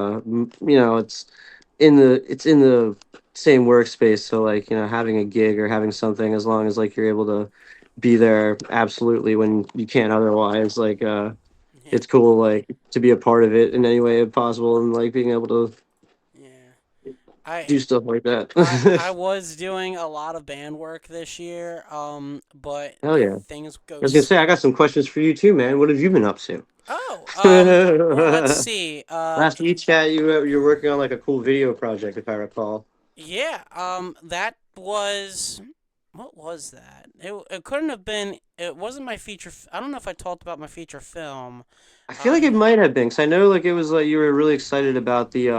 in the same workspace. So like having a gig or having something as long as like you're able to be there absolutely when you can't otherwise like yeah, it's cool like to be a part of it in any way possible and like being able to yeah. I do stuff like that. I was doing a lot of band work this year, but Hell yeah. I things go. was gonna say I got some questions for you too, man. What have you been up to? Oh, well, let's see. Last we chat, you were working on like a cool video project, if I recall. Yeah, that was what was that? It couldn't have been. It wasn't my feature. I don't know if I talked about my feature film. I feel like it Uh, might have been because I know like it was like you were really excited about the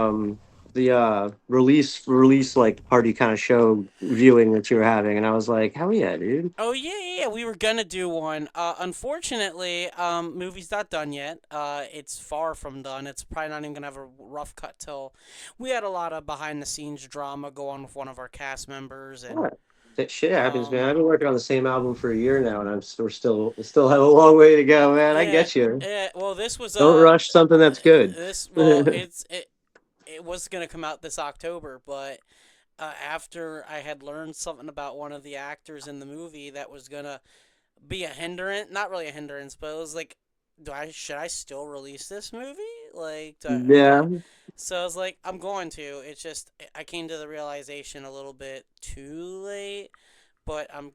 release like party kind of show viewing that you were having, and I was like, hell yeah, dude. oh yeah, yeah, yeah, we were gonna do one. Unfortunately, movie's not done yet. It's far from done. It's probably not even gonna have a rough cut till we had a lot of behind the scenes drama go on with one of our cast members, and What? That shit happens, man. um, I've been working on the same album for a year now, and we're still have a long way to go, man. I yeah, get you. yeah. Well, this was Don't rush something that's good. this well, it was gonna come out this October, but after I had learned something about one of the actors in the movie that was gonna be a hindrance, not really a hindrance, but it was like, do I should I still release this movie? Like, Yeah. so I was like, I'm going to. It's just I came to the realization a little bit too late, but I'm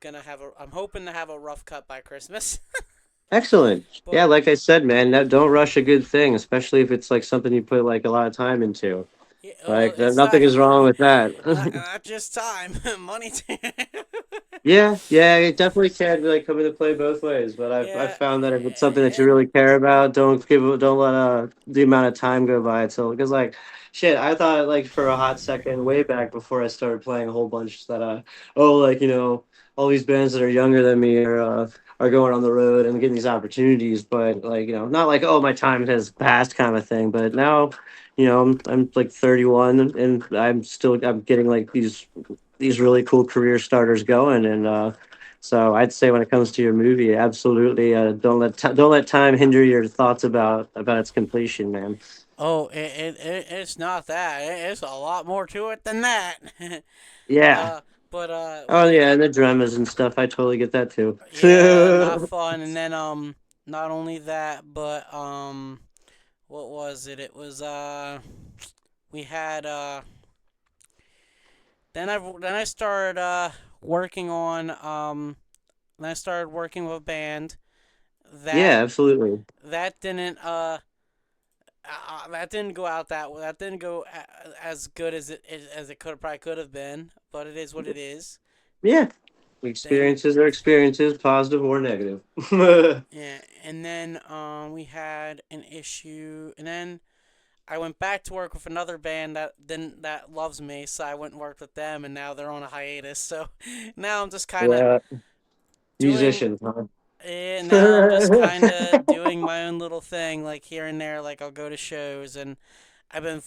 hoping to have a rough cut by Christmas. Excellent. Yeah, But like I said, man, don't rush a good thing, especially if it's like something you put like a lot of time into. yeah, well, Like it's not nothing is wrong with that. not just time, money too. Yeah, yeah, it definitely can like come into play both ways. But I've Yeah, found that if it's something that you and really care about, don't let the amount of time go by until because like shit, I thought like for a hot second way back before I started playing a whole bunch that oh like all these bands that are younger than me are going on the road and getting these opportunities, but like not like oh my time has passed kind of thing. But now I'm like 31 and I'm getting like these really cool career starters going and so I'd say when it comes to your movie absolutely don't let time hinder your thoughts about its completion, man. oh, it's not that. It's a lot more to it than that. Yeah. uh, but Oh yeah, and the dramas and stuff, I totally get that too. yeah, not fun. And then not only that, but what was it? It was we had then I started working on then I started working with a band that Yeah, absolutely. that didn't that didn't go out that didn't go as good as it could probably could have been, but it is what it is. Yeah, Then experiences are experiences, positive or negative. yeah, and then we had an issue, and then I went back to work with another band that loves me, so I went and worked with them, and now they're on a hiatus. So now I'm just kind of Yeah, doing musicians, huh? now I'm just kind of doing my own little thing, like here and there. Like I'll go to shows, and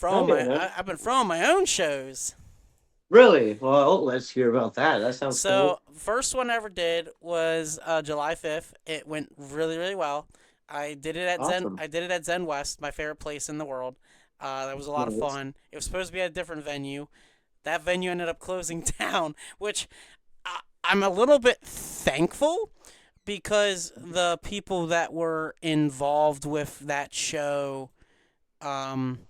Oh yeah, man. I've been throwing my own shows. Really? Well, let's hear about that. That sounds cool. So first one I ever did was July 5th. It went really really well. Awesome. I did it at Zen West, my favorite place in the world. That was a lot of Nice. fun. It was supposed to be at a different venue. That venue ended up closing down, which I'm a little bit thankful because the people that were involved with that show, um,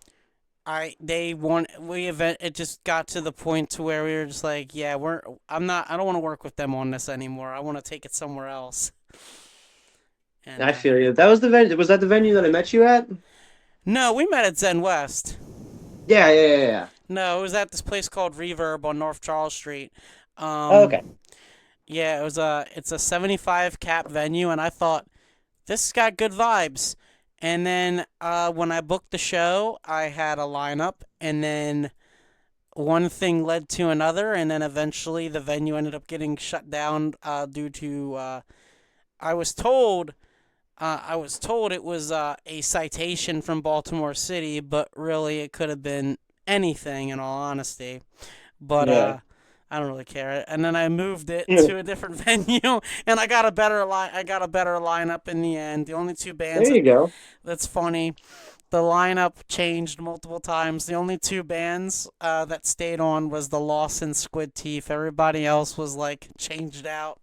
I they want we event it just got to the point to where we were just like, yeah, I don't want to work with them on this anymore. I want to take it somewhere else. And I feel you. That was the venue. Was that the venue that I met you at? no, we met at Zen West. Yeah, yeah, yeah, yeah. No, it was at this place called Reverb on North Charles Street. Oh, okay. Yeah, it's a 75 cap venue, and I thought this has got good vibes. And then when I booked the show, I had a lineup, and then one thing led to another, and then eventually the venue ended up getting shut down due to I was told I was told it was a citation from Baltimore City, but really it could have been anything in all honesty. But Yeah. I don't really care. And then I moved it Yeah. to a different venue, and I got a better lineup in the end. The only two bands There you go. that's funny. The lineup changed multiple times. The only two bands that stayed on was the Lawson Squid Teeth. Everybody else was like changed out.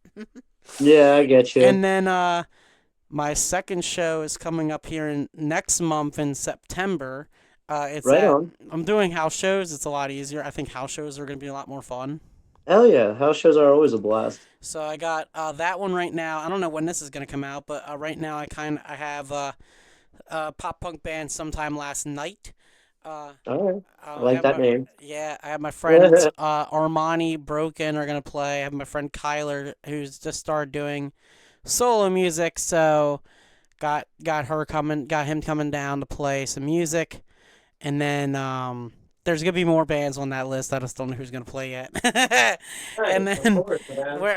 Yeah, I get you. And then my second show is coming up here in next month in September. It's Right at on. I'm doing house shows. It's a lot easier. I think house shows are going to be a lot more fun. Hell yeah. House shows are always a blast. So I got that one right now. I don't know when this is going to come out, but right now I have a pop punk band sometime last night. Uh, All right. I I like have that my name. yeah, I have my friends Armani Broken are gonna play. I have my friend Kyler who's just started doing solo music, so got him coming down to play some music, and then there's gonna be more bands on that list. I just don't know who's gonna play yet. And Nice, of then course, man.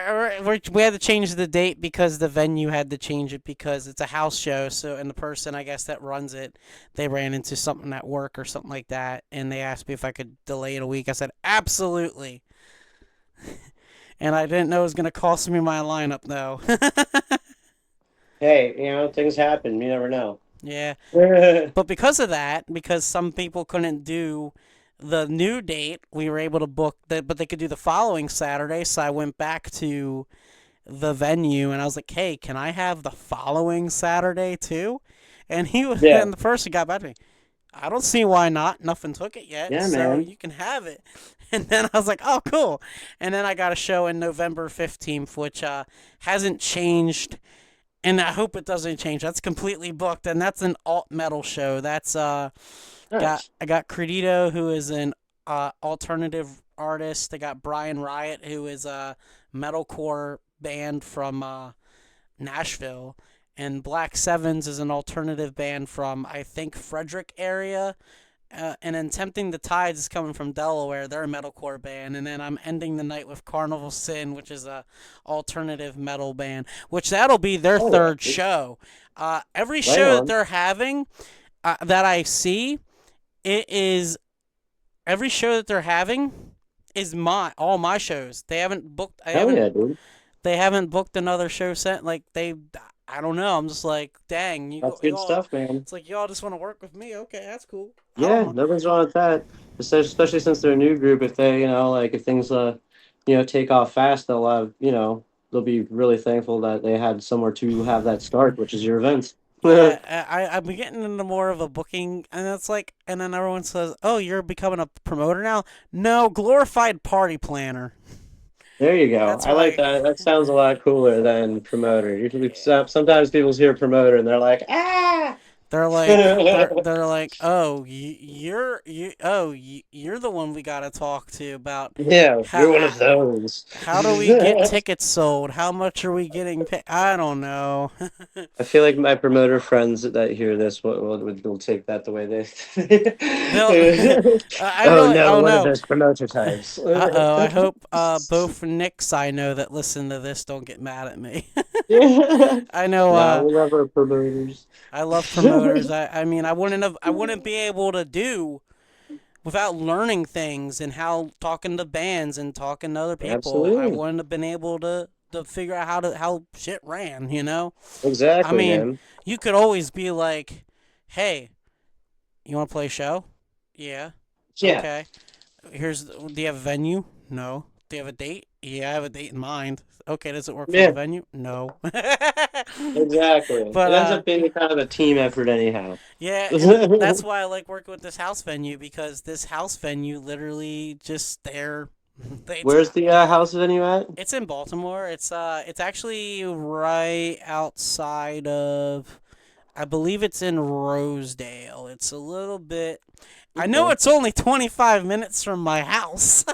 we had to change the date because the venue had to change it because it's a house show. So and the person I guess that runs it, they ran into something at work or something like that, and they asked me if I could delay it a week. I said absolutely, and I didn't know it was gonna cost me my lineup though. Hey, things happen. You never know. Yeah. But because of that, because some people couldn't do the new date, we were able to book that, but they could do the following Saturday. So I went back to the venue and I was like, "Hey, can I have the following Saturday too?" And he was, Yeah. and the person got back to me. I don't see why not. Nothing took it yet, Yeah, so man. you can have it. And then I was like, "Oh, cool." And then I got a show in November 15th, which hasn't changed and I hope it doesn't change. That's completely booked, and that's an alt metal show. That's got Nice. I got Credito, who is an alternative artist. I got Brian Riot, who is a metalcore band from Nashville, and Black Sevens is an alternative band from I think Frederick area. And then Tempting the Tides is coming from Delaware. They're a metalcore band. And then I'm ending the night with Carnival Sin, which is a alternative metal band. Which that'll be their Oh yeah. third show. Every Right show that on. they're having, that I see, it is every show that they're having is my all my shows. They haven't booked. I Hell haven't. yeah, dude. They haven't booked another show set. Like they. I don't know. I'm just like, dang, That's you good all. stuff, man. It's like y'all just want to work with me. Okay, that's cool. I don't Yeah, mind. nothing's wrong with that. Especially since they're a new group, if they, like if things take off fast, they'll be really thankful that they had somewhere to have that start, which is your event. Yeah, I've been getting into more of a booking, and it's like, and then everyone says, "Oh, you're becoming a promoter now." No, glorified party planner. There you go. That's I like why that. That sounds a lot cooler than promoter. Usually, sometimes people hear promoter and they're like, ah. they're like, "Oh, you're the one we gotta talk to about Yeah, you're one how of those. how do we get tickets sold? How much are we getting paid? I don't know." I feel like my promoter friends that hear this will take that the way They'll, they. I Oh really, no, oh one of no. those promoter types. Oh, I hope both Nicks I know that listen to this don't get mad at me. Yeah. I know No, we love our promoters. I love promoters. I mean I wouldn't be able to do without learning things and how talking to bands and talking to other people. I Absolutely. wouldn't have been able to figure out how shit ran, you know? I Exactly, mean, man. you could always be like, "Hey, you want to play a show?" "Yeah." Yeah, "Okay. Do you have a venue?" "No." "Do you have a date?" "Yeah, I have a date in mind." "Okay, does it work for the yeah, venue?" "No." exactly. But It ends up being kind of a team effort anyhow. yeah, and that's why I like working with this house venue because this house venue literally just there. It's Where's the house venue at? it's in Baltimore. It's actually right outside of. I believe it's in Rosedale. It's a little bit. I know Okay. it's only 25 minutes from my house.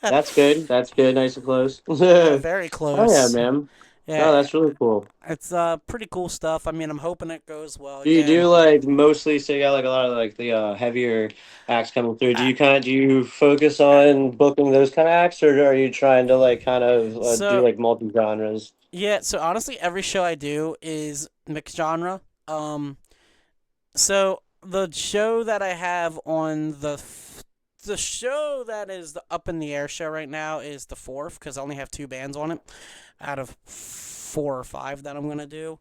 That's good. That's good. Nice and close. Yeah, very Oh yeah, close. man. No, Yeah, that's really cool. it's pretty cool stuff. I mean, I'm hoping it goes well Do you again. do like mostly so you got like a lot of like the heavier acts coming through? I, Do you focus I, on booking those kind of acts, or are you trying to like kind of do so like multi genres? yeah, so honestly, every show I do is mixed genre. Um, so the show that I have on the show that is the up in the air show right now is the fourth because I only have two bands on it out of four or five that I'm gonna do.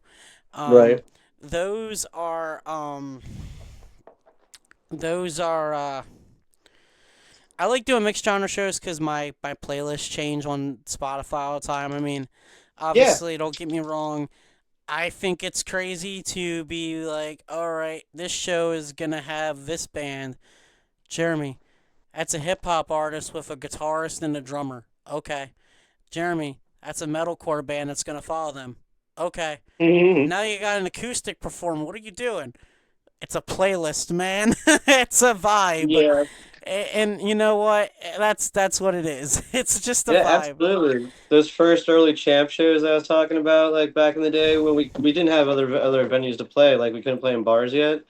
Um, Right. those are those are I like doing mixed genre shows because my playlists change on Spotify all the time. I mean, Yeah. obviously, don't get me wrong. I think it's crazy to be like, all right, this show is gonna have this band, Jeremy. That's a hip hop artist with a guitarist and a drummer. Okay, Jeremy. That's a metalcore band that's gonna follow them. Okay, Mhm. now you got an acoustic performer. What are you doing? it's a playlist, man. It's a vibe. Yeah, And you know what? That's what it is. It's just a yeah, vibe. absolutely. Those first early champ shows I was talking about, like back in the day when we didn't have other venues to play, like we couldn't play in bars yet.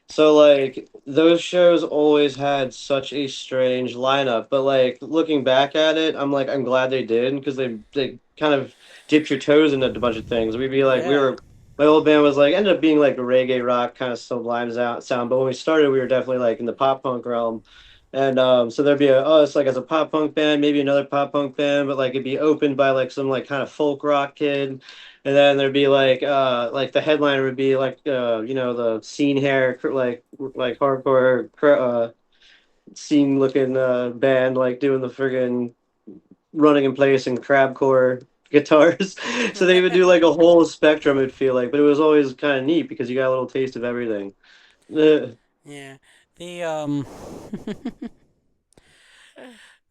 So like those shows always had such a strange lineup, but like looking back at it, I'm glad they did because they kind of dipped your toes into a bunch of things. We'd be like we Yeah. were my old band was like ended up being like a reggae rock kind of sublime sound, but when we started, we were definitely like in the pop punk realm. And so there'd be it's like as a pop punk band, maybe another pop punk band, but like it'd be opened by like some like kind of folk rock kid. And then there'd be like the headliner would be like the scene hair like hardcore scene looking band like doing the friggin' running in place and crabcore guitars. So they would do like a whole spectrum, it'd feel like, but it was always kind of neat because you got a little taste of everything. Yeah. The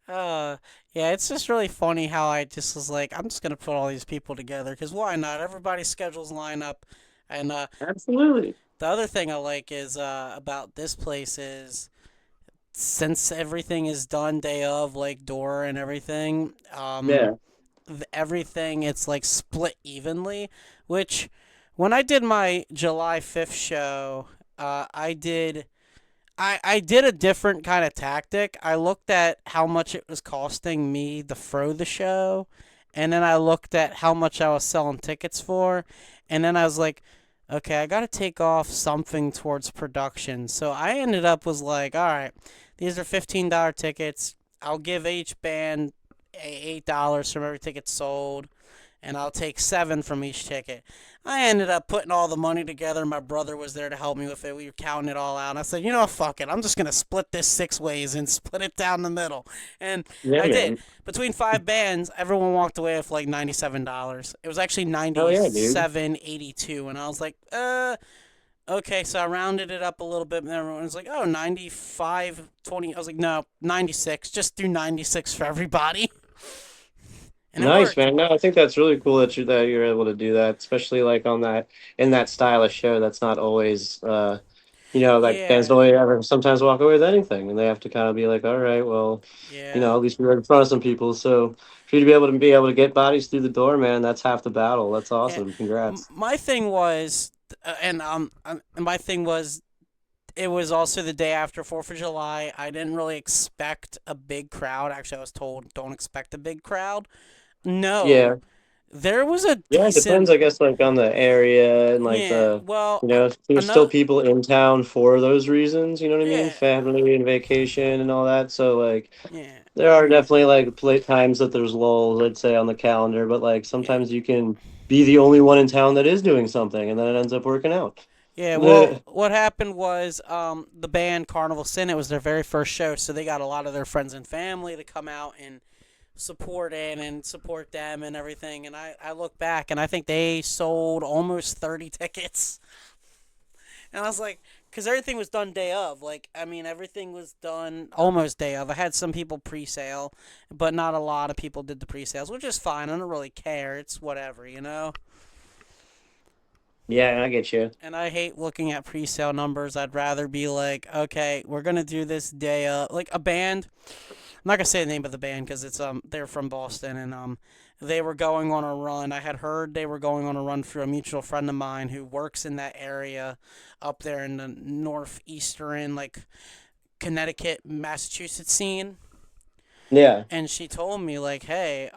uh yeah, it's just really funny how I just was like, I'm just gonna put all these people together because why not? Everybody's schedules line up, and Absolutely. the other thing I like is about this place is since everything is done day of, like door and everything, Yeah. everything it's like split evenly, which when I did my July 5th show, I did a different kind of tactic. I looked at how much it was costing me to throw the show, and then I looked at how much I was selling tickets for, and then I was like, okay, I got to take off something towards production. So I ended up was like, all right, these are $15 tickets. I'll give each band $8 from every ticket sold, and I'll take seven from each ticket. I ended up putting all the money together. My brother was there to help me with it. We were counting it all out. And I said, you know, fuck it. I'm just gonna split this six ways and split it down the middle. And Yeah, I did. man. Between five bands, everyone walked away with like $97. It was actually Hell yeah, dude. 97.82, and I was like, okay. So I rounded it up a little bit, and everyone was like, oh, 95.20. I was like, no, 96. Just do 96 for everybody, and it Nice, worked. man. No, I think that's really cool that you're able to do that, especially like on that in that style of show. That's not always like bands Yeah, don't really ever sometimes walk away with anything, and they have to kind of be like, all right, well, yeah. at least we were in front of some people. So for you to be able to get bodies through the door, man, that's half the battle. That's Yeah, awesome. Congrats. my thing was, my thing was, it was also the day after Fourth of July. I didn't really expect a big crowd. Actually, I was told don't expect a big crowd. No, Yeah. there was a Yeah, it depends, decent. I guess, like on the area and like Yeah, well, there's still another. people in town for those reasons, you know what I mean? Yeah, Family and vacation and all that. So like yeah, there are definitely like play times that there's lulls, I'd say, on the calendar, but like yeah. sometimes you can be the only one in town that is doing something and then it ends up working out. Yeah, well, what happened was the band Carnival Sin, it was their very first show, so they got a lot of their friends and family to come out and support it and support them and everything. And I look back and I think they sold almost 30 tickets. And I was like, because everything was done day of. Like, I mean, everything was done almost day of. I had some people pre sale, but not a lot of people did the pre sales, which is fine. I don't really care. It's whatever, you know? Yeah, I get you. And I hate looking at pre sale numbers. I'd rather be like, okay, we're going to do this day of. Like, a band, I'm not gonna say the name of the band because it's they're from Boston and they were going on a run. I had heard they were going on a run through a mutual friend of mine who works in that area up there in the northeastern like Connecticut, Massachusetts scene. Yeah. And she told me like, hey,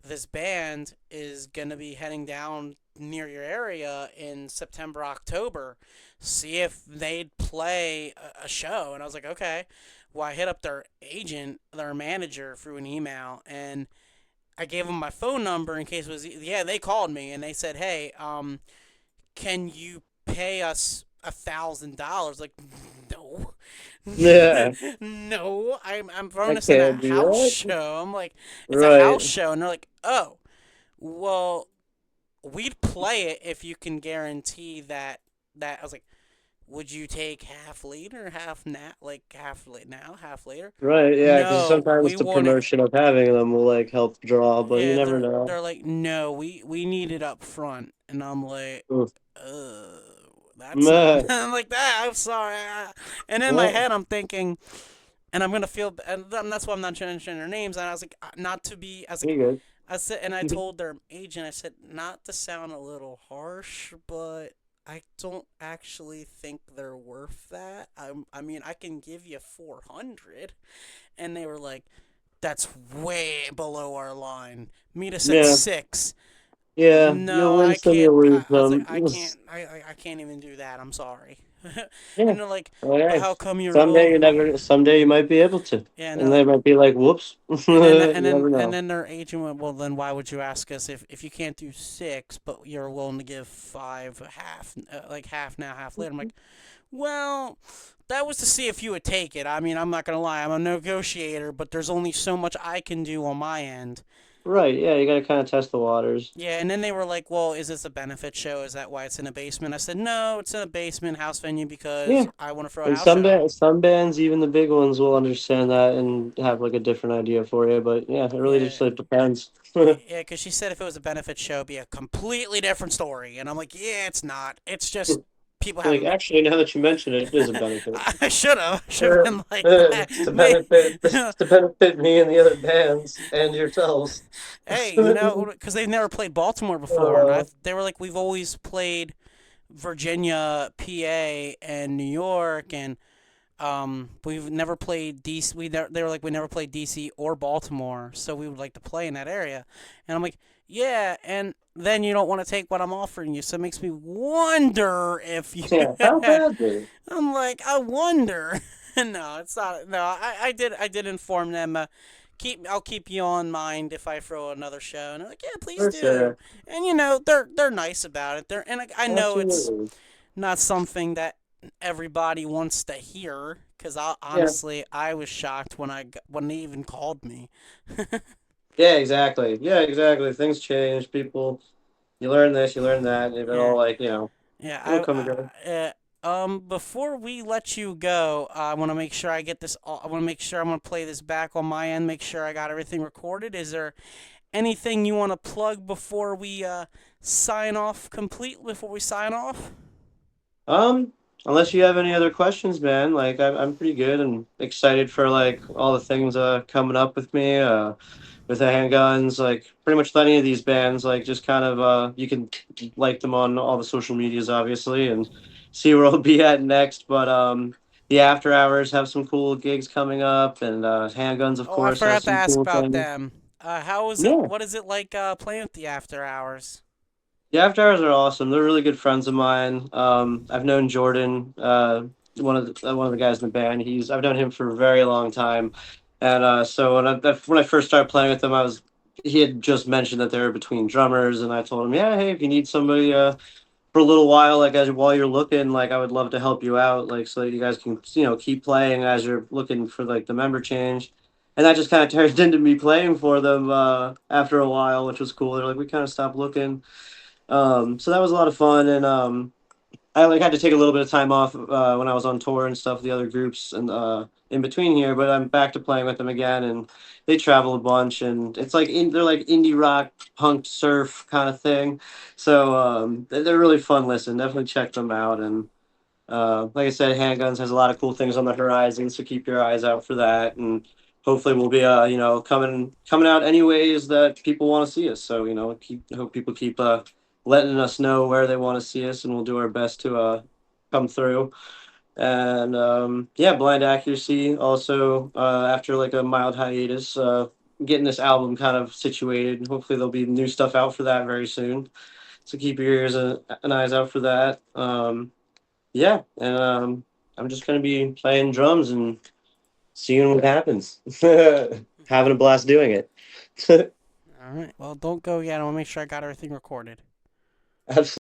this band is gonna be heading down near your area in September, October. See if they'd play a show. And I was like, okay. Well, I hit up their agent, their manager, through an email, and I gave them my phone number in case it was. Yeah, they called me and they said, "Hey, can you pay us $1,000?" Like, no, Yeah. no. I'm throwing I this in a can't do house that. show. I'm like, it's a Right. house show, and they're like, oh, well, we'd play it if you can guarantee that. I was like, would you take half later, half now, like half late now, half later? Right, yeah, because No, sometimes we the want it. promotion of having them will like help draw, but you Yeah, never they're know. they're like, no, we need it up front, and I'm like, Oof. uh, That's not Meh. I'm like that. I'm sorry. And in my Well, head, I'm thinking, and I'm gonna feel, and that's why I'm not mentioning their names. And I was like, not to be, I was like, you I said, and I good. told their agent, I said, not to sound a little harsh, but I don't actually think they're worth that. I mean, I can give you 400, and they were like, that's way below our line. Mita said Yeah, six. yeah. You'll No, win I some, can't. you'll lose I was like, some. I can't. I can't even do that. I'm sorry. Yeah. And they're like, but Okay. how come you're Someday well? you never. Someday you might be able to, Yeah, and they're and they like, might be like, "Whoops." and then and You then never and know. then their agent went, well, then why would you ask us if you can't do six, but you're willing to give five, half, like half now, half later? I'm like, well, that was to see if you would take it. I mean, I'm not gonna lie, I'm a negotiator, but there's only so much I can do on my end. Right? Yeah, you got to kind of test the waters. Yeah, and then they were like, "Well, is this a benefit show? Is that why it's in a basement?" I said, "No, it's in a basement house venue Yeah. because I want to throw a And house show." some bands, even the big ones, will understand that and have like a different idea for you. But yeah, it really Yeah, just like depends. yeah, because she said if it was a benefit show, it'd be a completely different story. And I'm like, "Yeah, it's not. It's just people Like, having." actually, now that you mention it, it is a benefit. I should have. Should have been like that. To benefit to benefit me and the other bands and yourselves. Hey, you know, because they've never played Baltimore before, and Uh, they were like, "We've always played Virginia, PA, and New York, and we've never played DC. They were like, we never played DC or Baltimore, so we would like to play in that area." And I'm like, yeah. And then you don't want to take what I'm offering you, so it makes me wonder if you. yeah, how badly? I'm like, I wonder. No, it's not. No, I did inform them. I'll keep you on mind if I throw another show. And they're like, yeah, please For do. sure. And you know, they're nice about it. And I know it's Absolutely. not something that everybody wants to hear because I Yeah. honestly I was shocked when they even called me. Yeah, exactly. Yeah, exactly. Things change. People, you learn this, you learn that, and it Yeah, all like, yeah. it'll come and go. Before we let you go, I want to make sure I get this. I want to make sure I'm gonna play this back on my end. Make sure I got everything recorded. Is there anything you want to plug before we sign off? Complete before we sign off. Um, Unless you have any other questions, man, like I'm pretty good and excited for like all the things coming up with me with the handguns, like pretty much with any of these bands, like just kind of you can like them on all the social medias obviously and see where I'll be at next, but the after hours have some cool gigs coming up and handguns of Oh, I course have forgot to some ask cool about things. them. How is it? Yeah. What is it like playing with the after hours? The After Hours are awesome. They're really good friends of mine. I've known Jordan, one of the guys in the band. I've known him for a very long time, and so when I first started playing with him, he had just mentioned that they were between drummers, and I told him, yeah, hey, if you need somebody for a little while, like as while you're looking, like I would love to help you out, like so that you guys can keep playing as you're looking for like the member change. And that just kind of turned into me playing for them after a while, which was cool. They're like, we kind of stopped looking. So that was a lot of fun, and I like had to take a little bit of time off when I was on tour and stuff, the other groups and in between here. But I'm back to playing with them again, and they travel a bunch, and it's like they're like indie rock, punk, surf kind of thing. So they're really fun. Listen, definitely check them out. And like I said, Handguns has a lot of cool things on the horizon, so keep your eyes out for that. And hopefully, we'll be coming out any ways that people want to see us. So hope people keep letting us know where they want to see us, and we'll do our best to come through. And yeah, Blind Accuracy also after like a mild hiatus, getting this album kind of situated. Hopefully, there'll be new stuff out for that very soon. So keep your ears and eyes out for that. Yeah, and I'm just gonna be playing drums and seeing what happens. Having a blast doing it. All right. Well, don't go yet. I want to make sure I got everything recorded. Absolutely.